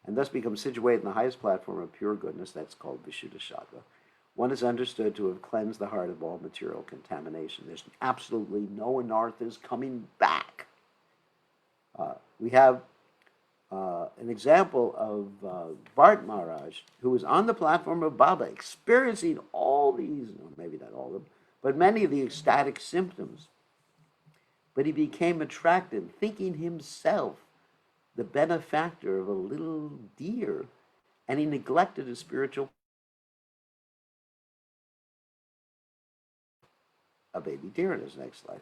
and thus becomes situated in the highest platform of pure goodness. That's called Vishuddha Sattva. One is understood to have cleansed the heart of all material contamination. There's absolutely no anarthas coming back. We have an example of Bharat Maharaj, who was on the platform of Baba, experiencing all these, maybe not all of them, but many of the ecstatic symptoms. But he became attracted, thinking himself the benefactor of a little deer, and he neglected his spiritual a baby deer in his next life.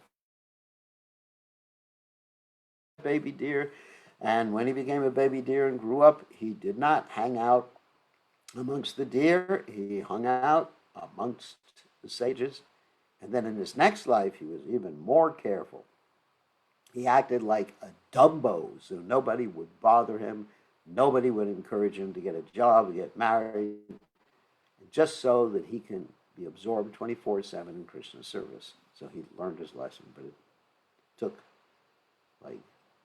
Baby deer, and when he became a baby deer and grew up, he did not hang out amongst the deer, he hung out amongst the sages. And then in his next life, he was even more careful. He acted like a Dumbo, so nobody would bother him, nobody would encourage him to get a job, to get married, just so that he can be absorbed 24/7 in Krishna's service. So he learned his lesson, but it took like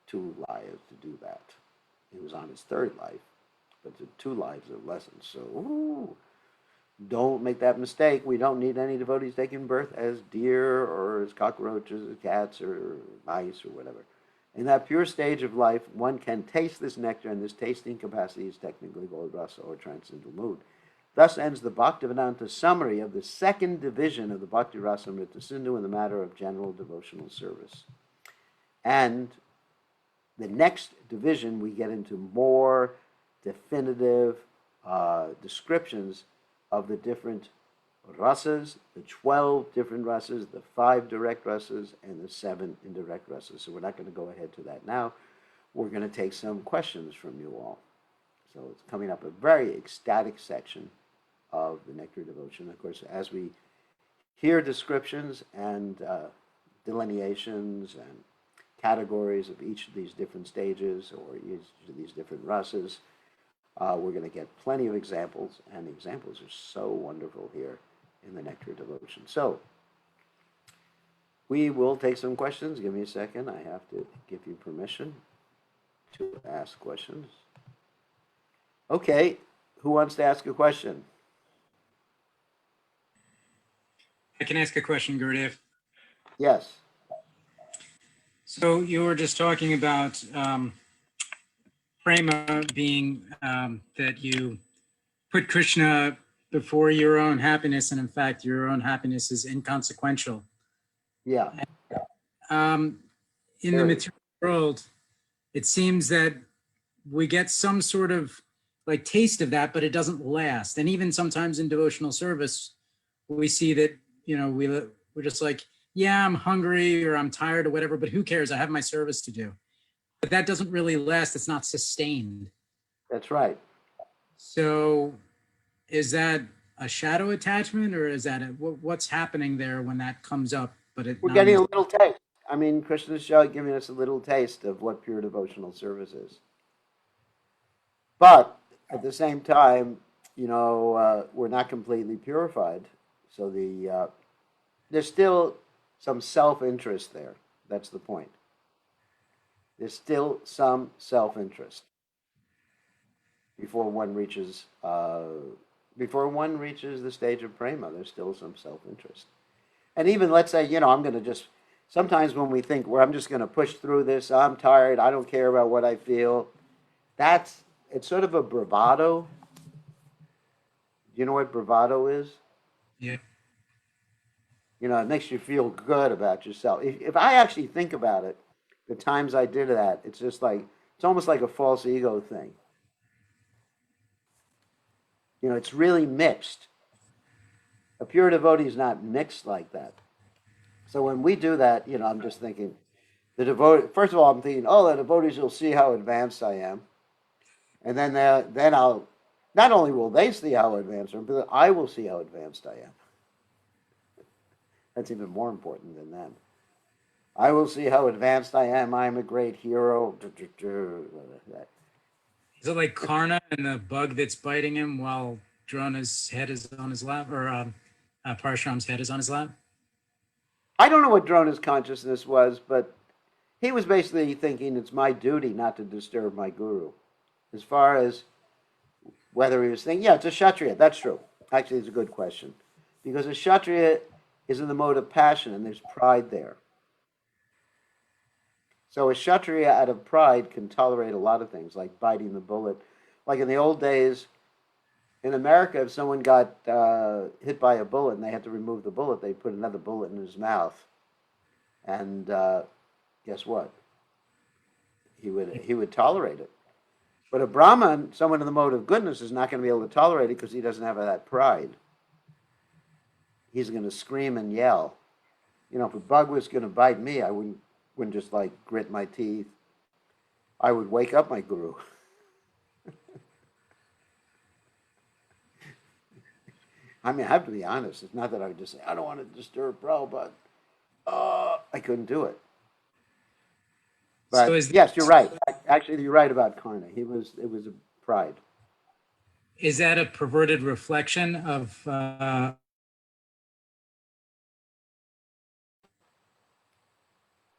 2 lives to do that. He was on his 3rd life, but it took 2 lives of lessons. So don't make that mistake. We don't need any devotees taking birth as deer or as cockroaches, as cats or mice or whatever. In that pure stage of life, one can taste this nectar, and this tasting capacity is technically called rasa, or transcendental mood. Thus ends the Bhaktivedanta summary of the 2nd division of the Bhakti Rasamrita Sindhu in the matter of general devotional service. And the next division, we get into more definitive descriptions of the different rasas, the 12 different rasas, the 5 direct rasas, and the 7 indirect rasas. So we're not going to go ahead to that now. We're going to take some questions from you all. So it's coming up a very ecstatic section of the Nectar of Devotion. Of course, as we hear descriptions and delineations and categories of each of these different stages or each of these different rasas, we're going to get plenty of examples, and the examples are so wonderful here in the Nectar of Devotion. So we will take some questions. Give me a second. I have to give you permission to ask questions. Okay, who wants to ask a question? I can ask a question, Gurudev. Yes. So you were just talking about prema being that you put Krishna before your own happiness, and in fact, your own happiness is inconsequential. Yeah. In the material world, it seems that we get some sort of like taste of that, but it doesn't last. And even sometimes in devotional service, we see that, we're just like, yeah, I'm hungry or I'm tired or whatever, but who cares? I have my service to do. But that doesn't really last. It's not sustained. That's right. So is that a shadow attachment, or is that what's happening there when that comes up? But we're getting a little taste. I mean, Krishna's giving us a little taste of what pure devotional service is. But at the same time, we're not completely purified. So there's still some self-interest there. That's the point. There's still some self-interest before one reaches the stage of prema. There's still some self-interest. And even let's say, I'm going to just, sometimes when we think, well, I'm just going to push through this, I'm tired, I don't care about what I feel, it's sort of a bravado. Do you know what bravado is? Yeah. It makes you feel good about yourself. If I actually think about it, the times I did that, it's just like, it's almost like a false ego thing. It's really mixed. A pure devotee is not mixed like that. So when we do that, I'm just thinking, first of all, I'm thinking, oh, the devotees will see how advanced I am. And then I'll, not only will they see how advanced I am, but I will see how advanced I am. That's even more important than them. I will see how advanced I am. I am a great hero. Is it like Karna and the bug that's biting him while Drona's head is on his lap, or Parshuram's head is on his lap? I don't know what Drona's consciousness was, but he was basically thinking it's my duty not to disturb my guru. As far as whether he was thinking, yeah, it's a Kshatriya. That's true. Actually, it's a good question. Because a Kshatriya is in the mode of passion, and there's pride there. So a Kshatriya out of pride can tolerate a lot of things, like biting the bullet. Like in the old days, in America, if someone got hit by a bullet and they had to remove the bullet, they'd put another bullet in his mouth. And guess what? He would tolerate it. But a Brahman, someone in the mode of goodness, is not going to be able to tolerate it because he doesn't have that pride. He's going to scream and yell. If a bug was going to bite me, I wouldn't just like grit my teeth. I would wake up my guru. I mean, I have to be honest. It's not that I would just say, I don't want to disturb Prabhupada. I couldn't do it. But so yes, you're right. Actually, you're right about Karna. It was a pride. Is that a perverted reflection of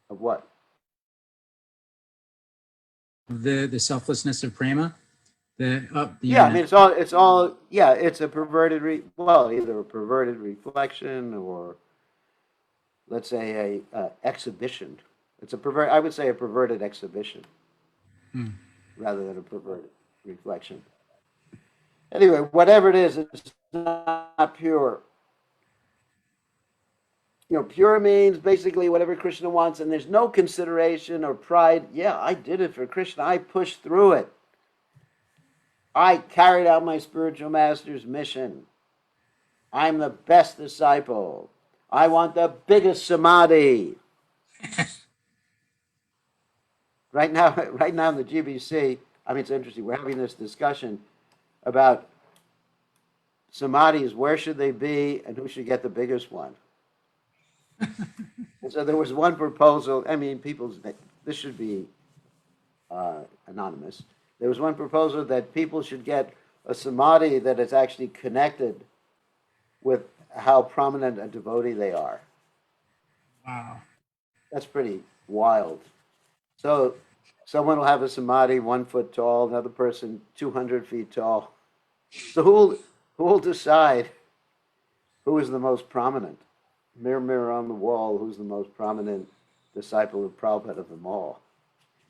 what? The selflessness of prema? Yeah, I mean, it's all. Yeah, it's a perverted. Either a perverted reflection or, let's say, a exhibition. It's I would say a perverted exhibition, rather than a perverted reflection. Anyway, whatever it is, it's not pure. Pure means basically whatever Krishna wants, and there's no consideration or pride. Yeah, I did it for Krishna. I pushed through it. I carried out my spiritual master's mission. I'm the best disciple. I want the biggest samadhi. Right now in the GBC, I mean, it's interesting. We're having this discussion about samadhis. Where should they be, and who should get the biggest one? And so there was one proposal. I mean, this should be anonymous. There was one proposal that people should get a samadhi that is actually connected with how prominent a devotee they are. Wow. That's pretty wild. So someone will have a samadhi 1 foot tall, another person 200 feet tall. So who will decide who is the most prominent? Mirror, mirror on the wall, who's the most prominent disciple of Prabhupada of them all?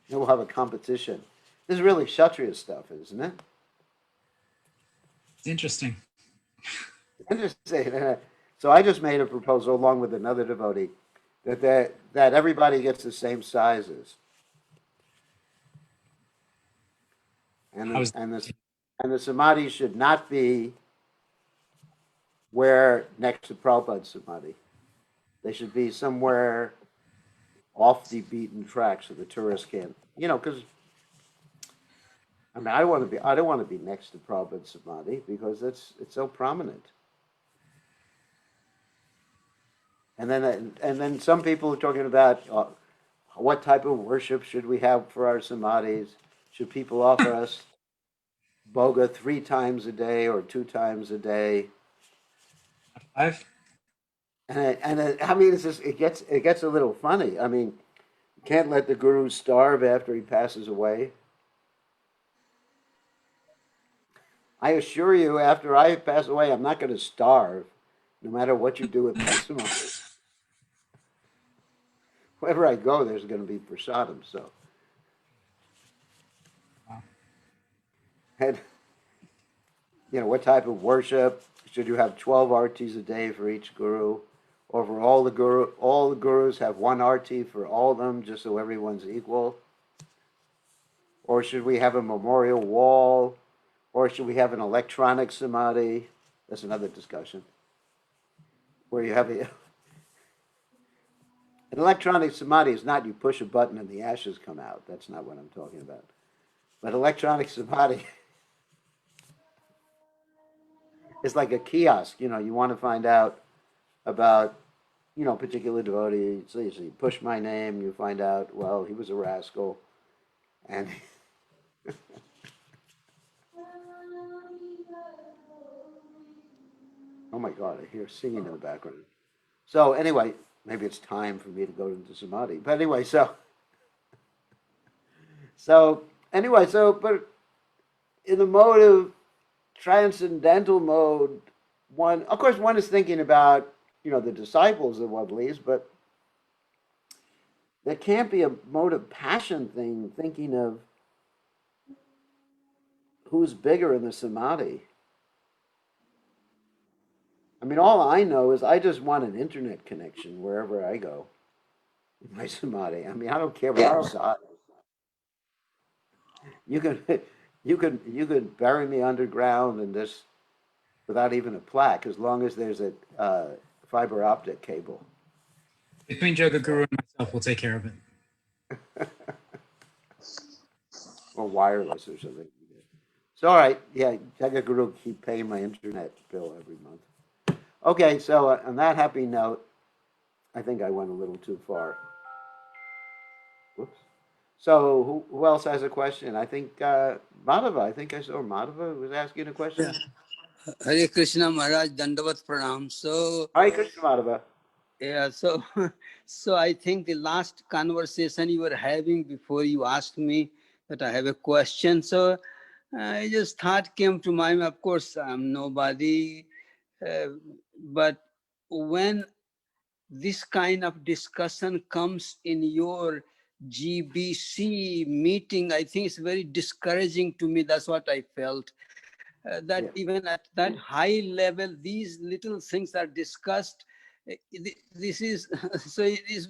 And we'll have a competition. This is really Kshatriya stuff, isn't it? It's interesting. Interesting. So I just made a proposal along with another devotee that everybody gets the same sizes. And the samadhi should not be next to Prabhupada's samadhi. They should be somewhere off the beaten track so the tourists can, because I mean, I don't want to be next to Prabhupada's samadhi because it's so prominent. And then some people are talking about what type of worship should we have for our samadhis? Should people offer us boga 3 times a day or 2 times a day? 5? I mean, it's just, it gets a little funny. I mean, you can't let the guru starve after he passes away. I assure you, after I pass away, I'm not going to starve, no matter what you do with my samadhi. Wherever I go, there's going to be prasadam. So, and what type of worship? Should you have 12 artis a day for each guru? Or for all the gurus have one arti for all of them, just so everyone's equal? Or should we have a memorial wall? Or should we have an electronic samadhi? That's another discussion. Where you have an electronic samadhi is not you push a button and the ashes come out. That's not what I'm talking about. But electronic samadhi is like a kiosk. You want to find out about, particular devotee. So you push my name, you find out, well, he was a rascal. And oh my God, I hear singing in the background. So anyway, maybe it's time for me to go into samadhi. But anyway, but in the mode of transcendental mode, of course, one is thinking about, the disciples that one leads, but there can't be a mode of passion thing, thinking of who's bigger in the samadhi. I mean, all I know is I just want an internet connection wherever I go in my samadhi. I mean, I don't care what side. You can, you could bury me underground and just without even a plaque, as long as there's a fiber optic cable. Between Jogaguru and myself, we'll take care of it. Or wireless or something. So, all right, yeah, Jagaguru keep paying my internet bill every month. Okay, so on that happy note, I think I went a little too far. Whoops. So, who else has a question? I think Madhava. I think I saw Madhava was asking a question. Hare Krishna Maharaj, Dandavat Pranam. So, Hare Krishna, Madhava. yeah, so, so I think the last conversation you were having before you asked me that I have a question. So, I just thought came to mind. Of course, I'm nobody, but when this kind of discussion comes in your GBC meeting, I think it's very discouraging to me. That's what I felt. That even at that high level, these little things are discussed. This is so it is,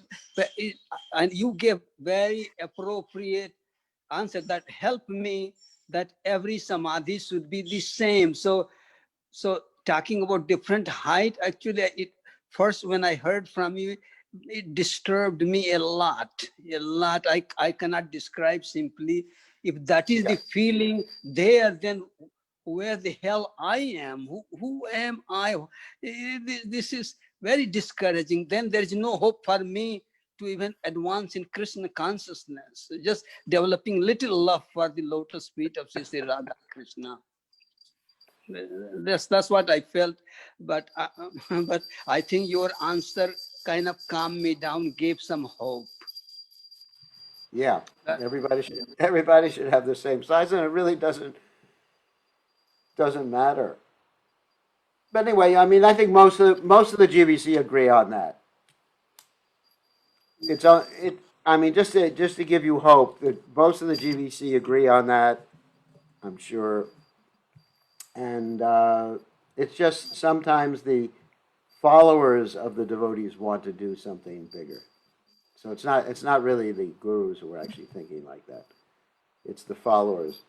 and you gave very appropriate answer that helped me that every samadhi should be the same. So talking about different height, actually, it first when I heard from you, it disturbed me a lot. I cannot describe simply. If that is the feeling there, then where the hell I am? Who am I? This is very discouraging. Then there is no hope for me to even advance in Krishna consciousness. Just developing little love for the lotus feet of Sri Radha Krishna. That's what I felt, but but I think your answer kind of calmed me down, gave some hope. Yeah, everybody should have the same size, and it really doesn't matter. But anyway, I mean, I think most of the GBC agree on that. I mean, just to give you hope that most of the GBC agree on that. I'm sure, and it's just sometimes the followers of the devotees want to do something bigger. So it's not really the gurus who are actually thinking like that. It's the followers.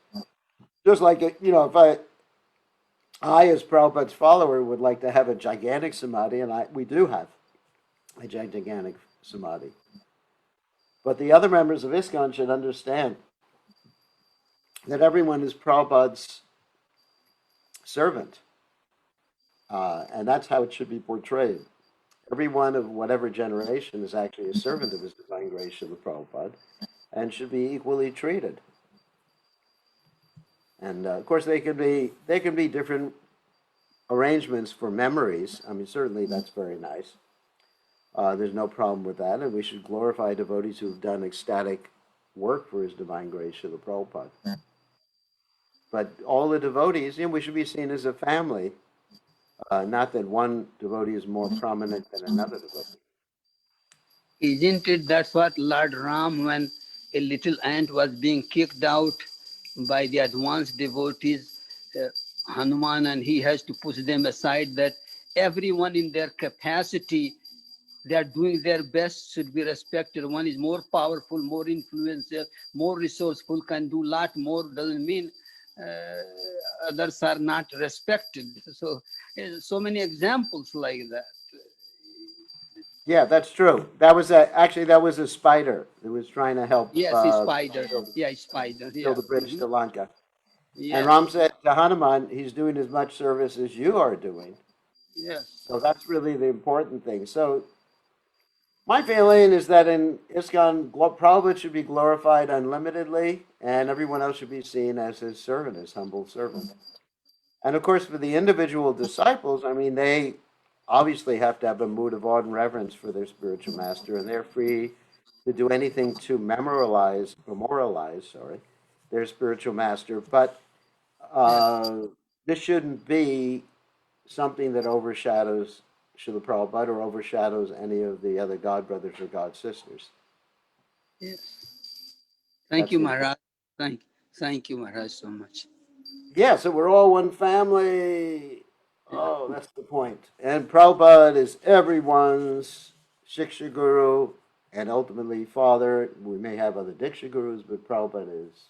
Just like if I as Prabhupada's follower would like to have a gigantic samadhi, and we do have a gigantic samadhi. But the other members of ISKCON should understand that everyone is Prabhupada's servant. And that's how it should be portrayed. Everyone of whatever generation is actually a servant of His Divine Grace Srila Prabhupada and should be equally treated. And of course, there can be different arrangements for memories. I mean, certainly that's very nice. There's no problem with that, and we should glorify devotees who have done ecstatic work for His Divine Grace, Srila Prabhupada. But all the devotees, we should be seen as a family, not that one devotee is more prominent than another devotee. Isn't it that's what Lord Ram, when a little ant was being kicked out by the advanced devotees, Hanuman, and he has to push them aside, that everyone in their capacity, they are doing their best, should be respected. One is more powerful, more influential, more resourceful, can do lot more, doesn't mean others are not respected. So, so many examples like that. Yeah, that's true. That was a spider who was trying to help Yes, a spider. build, Yeah, spider. build Yeah. the bridge to Lanka. And Yes. Ram said to Hanuman, he's doing as much service as you are doing. Yes. So that's really the important thing. So my feeling is that in ISKCON, Prabhupada should be glorified unlimitedly, and everyone else should be seen as his servant, his humble servant. And of course, for the individual disciples, I mean, they obviously have to have a mood of awe and reverence for their spiritual master, and they're free to do anything to memorialize, their spiritual master. But this shouldn't be something that overshadows Srila Prabhupada or overshadows any of the other God brothers or God sisters. Yes. Thank That's you, the- Maharaj. Thank you, Maharaj, so much. Yeah, so we're all one family. Oh, that's the point. And Prabhupada is everyone's Shiksha Guru and ultimately Father. We may have other Diksha Gurus, but Prabhupada is,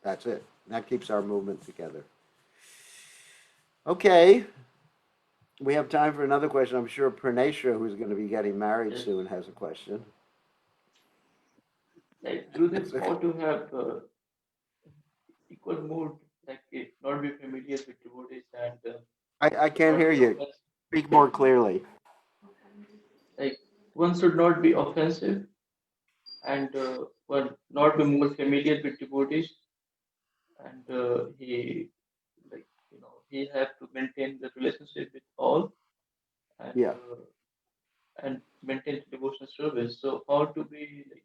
that's it. That keeps our movement together. Okay. We have time for another question. I'm sure Praneshra, who's going to be getting married soon, has a question. Like, do this how to have equal mood, like not be familiar with devotees and I can't not hear be you. offensive. Speak more clearly. Like, one should not be offensive and one not be more familiar with devotees, and he, like, he have to maintain the relationship with all, and Yeah. and maintain devotional service. So how to be like,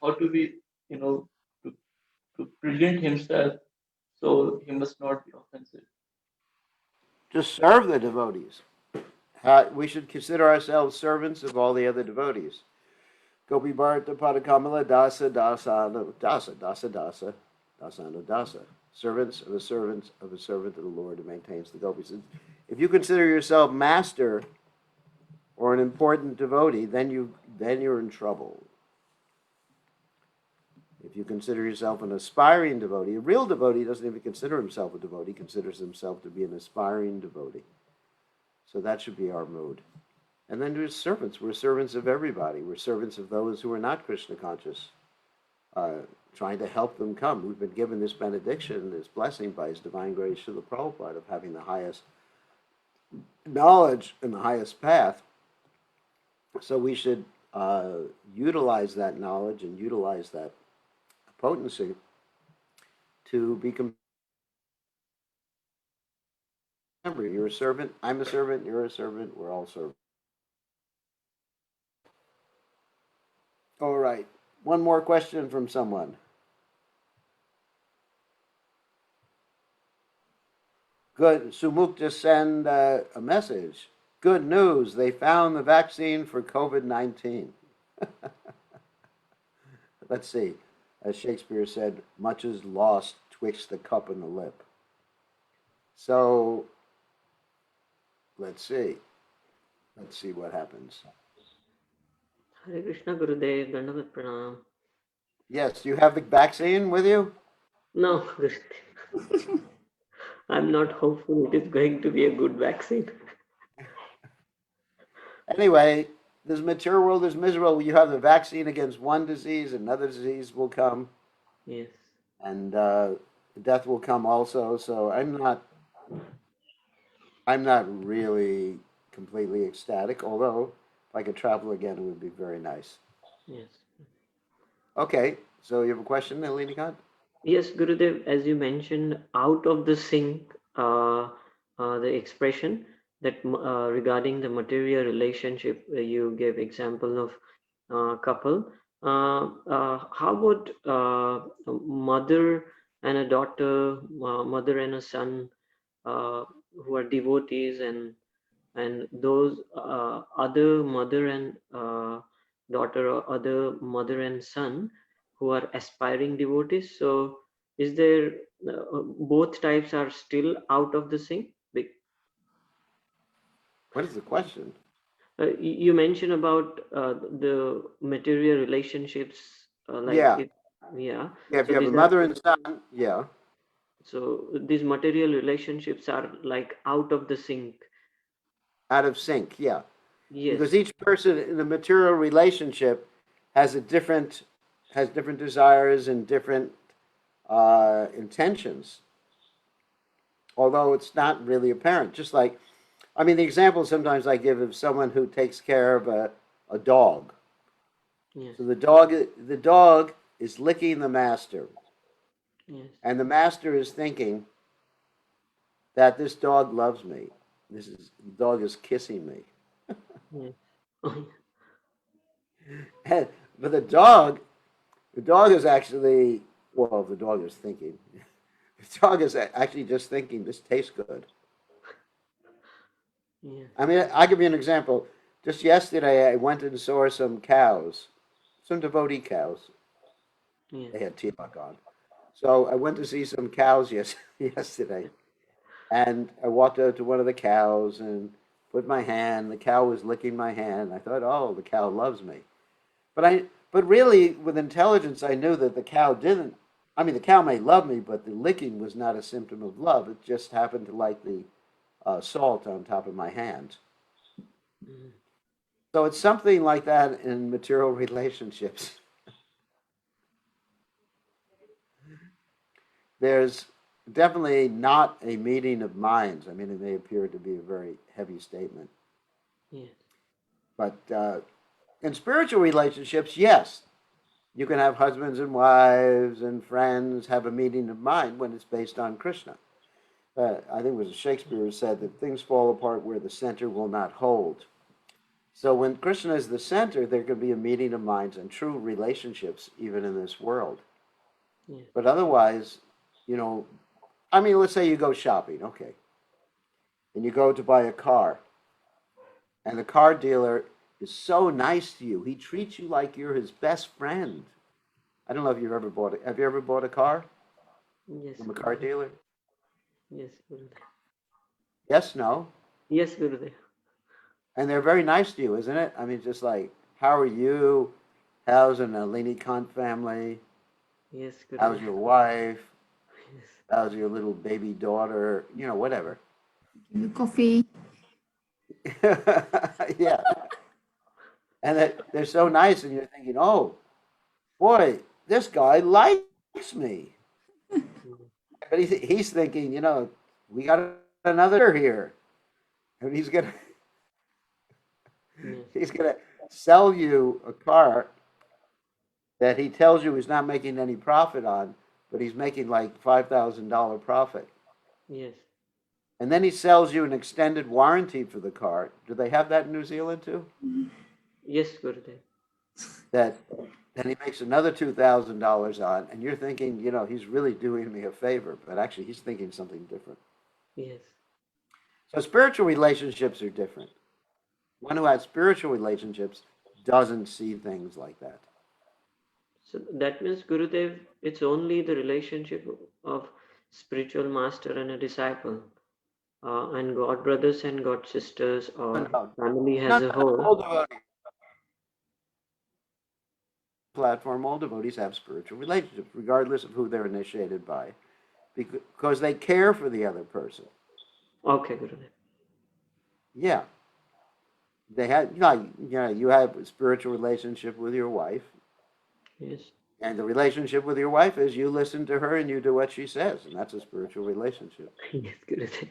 how to be, you know to present himself, so he must not be offensive. Just serve the devotees. We should consider ourselves servants of all the other devotees. Gopi Bharata Padakamala Dasa Dasana Dasa Dasa Dasa Dasana Dasa. Servants of a servant of a servant of the Lord who maintains the gopis. If you consider yourself master or an important devotee, then you're in trouble. If you consider yourself an aspiring devotee, a real devotee doesn't even consider himself a devotee, considers himself to be an aspiring devotee. So that should be our mood. And then there's servants. We're servants of everybody. We're servants of those who are not Krishna conscious, trying to help them come. We've been given this benediction, this blessing by His Divine Grace Srila Prabhupada of having the highest knowledge and the highest path. So we should utilize that knowledge and utilize that potency to become. Remember, you're a servant, I'm a servant, you're a servant, we're all servants. All right. One more question from someone. Good. Sumuk just sent a message. Good news. They found the vaccine for COVID-19. Let's see. As Shakespeare said, much is lost twixt the cup and the lip. So, let's see. Let's see what happens. Hare Krishna Gurudev, Dandavat Pranam. Yes, you have the vaccine with you? No, Gurudev. I'm not hopeful it is going to be a good vaccine. Anyway, this material world is miserable. You have the vaccine against one disease, another disease will come. Yes. And death will come also. So I'm not really completely ecstatic, although if I could travel again, it would be very nice. Yes. Okay, so you have a question, Elinikant? Yes, Gurudev, as you mentioned, out of the sync, the expression. that regarding the material relationship, you gave example of couple. How about mother and a daughter, mother and a son, who are devotees, and those other mother and daughter, or other mother and son who are aspiring devotees? So is there both types are still out of the sync? What is the question? You mentioned about the material relationships, like Yeah. if, yeah. Yeah, if So you have a these are, mother and son, yeah, so these material relationships are like out of the sync. out of sync, yeah. Yes. Because each person in a material relationship has a different has different desires and different intentions, although it's not really apparent. Just like, I mean, the example sometimes I give of someone who takes care of a dog. Yes. So the dog is licking the master, Yes. and the master is thinking that this dog loves me. The dog is kissing me. Yes. Oh, And, but the dog is actually, well, the dog is thinking. The dog is actually just thinking, this tastes good. yeah. I mean, I'll give you an example. Just yesterday, I went and saw some cows, some devotee cows. Yeah. They had tilak on. So I went to see some cows yesterday. And I walked out to one of the cows and put my hand, the cow was licking my hand. I thought, oh, the cow loves me. But really, with intelligence, I knew that the cow didn't. I mean, the cow may love me, but the licking was not a symptom of love. It just happened to like the salt on top of my hand. Mm. So it's something like that in material relationships. There's definitely not a meeting of minds. I mean, it may appear to be a very heavy statement, Yes. but in spiritual relationships, yes, you can have husbands and wives and friends have a meeting of mind when it's based on Krishna. I think it was Shakespeare who said that things fall apart where the center will not hold. So when Krishna is the center, there can be a meeting of minds and true relationships even in this world. Yes. But otherwise, you know, I mean, let's say you go shopping, okay, and you go to buy a car, and the car dealer is so nice to you. He treats you like you're his best friend. I don't know if you've ever bought it. Have you ever bought a car Yes, from a car Gurudev. dealer? Yes, Gurudev. Yes, no. Yes, Gurudev. And they're very nice to you, isn't it? I mean, just like, how are you? How's an Alini Kant family? Yes, How's Gurudev. your wife? Yes. How's your little baby daughter? You know, whatever. Give you coffee. Yeah. And they're so nice, and you're thinking, oh, boy, this guy likes me. Mm. But he's thinking, we got another here. And Yes. he's gonna sell you a car that he tells you he's not making any profit on, but he's making like $5,000 profit. Yes. And then he sells you an extended warranty for the car. Do they have that in New Zealand too? Yes, Gurudev. That then he makes another $2,000 on, and you're thinking, he's really doing me a favor, but actually he's thinking something different. Yes. So spiritual relationships are different. One who has spiritual relationships doesn't see things like that. So that means, Gurudev, it's only the relationship of spiritual master and a disciple, and God brothers and God sisters, or No, family no, as a no, all whole. devotees. Platform, all devotees have spiritual relationships, regardless of who they're initiated by, because they care for the other person. Okay, Gurudev. Yeah, they have, you have a spiritual relationship with your wife, Yes. and the relationship with your wife is you listen to her and you do what she says, and that's a spiritual relationship. Yes, Gurudev.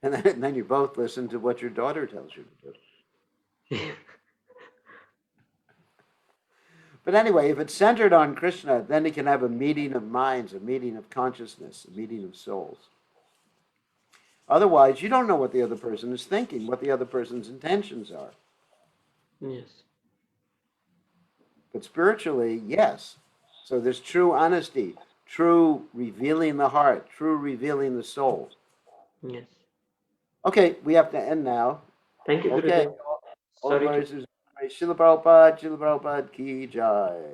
And then you both listen to what your daughter tells you to do. But anyway, if it's centered on Krishna, then he can have a meeting of minds, a meeting of consciousness, a meeting of souls. Otherwise, you don't know what the other person is thinking, what the other person's intentions are. Yes. But spiritually, yes. So there's true honesty, true revealing the heart, true revealing the soul. Yes. Okay, we have to end now. Thank you, Okay. Gurudev. All Sorry to glories to Srila Prabhupada ki jai.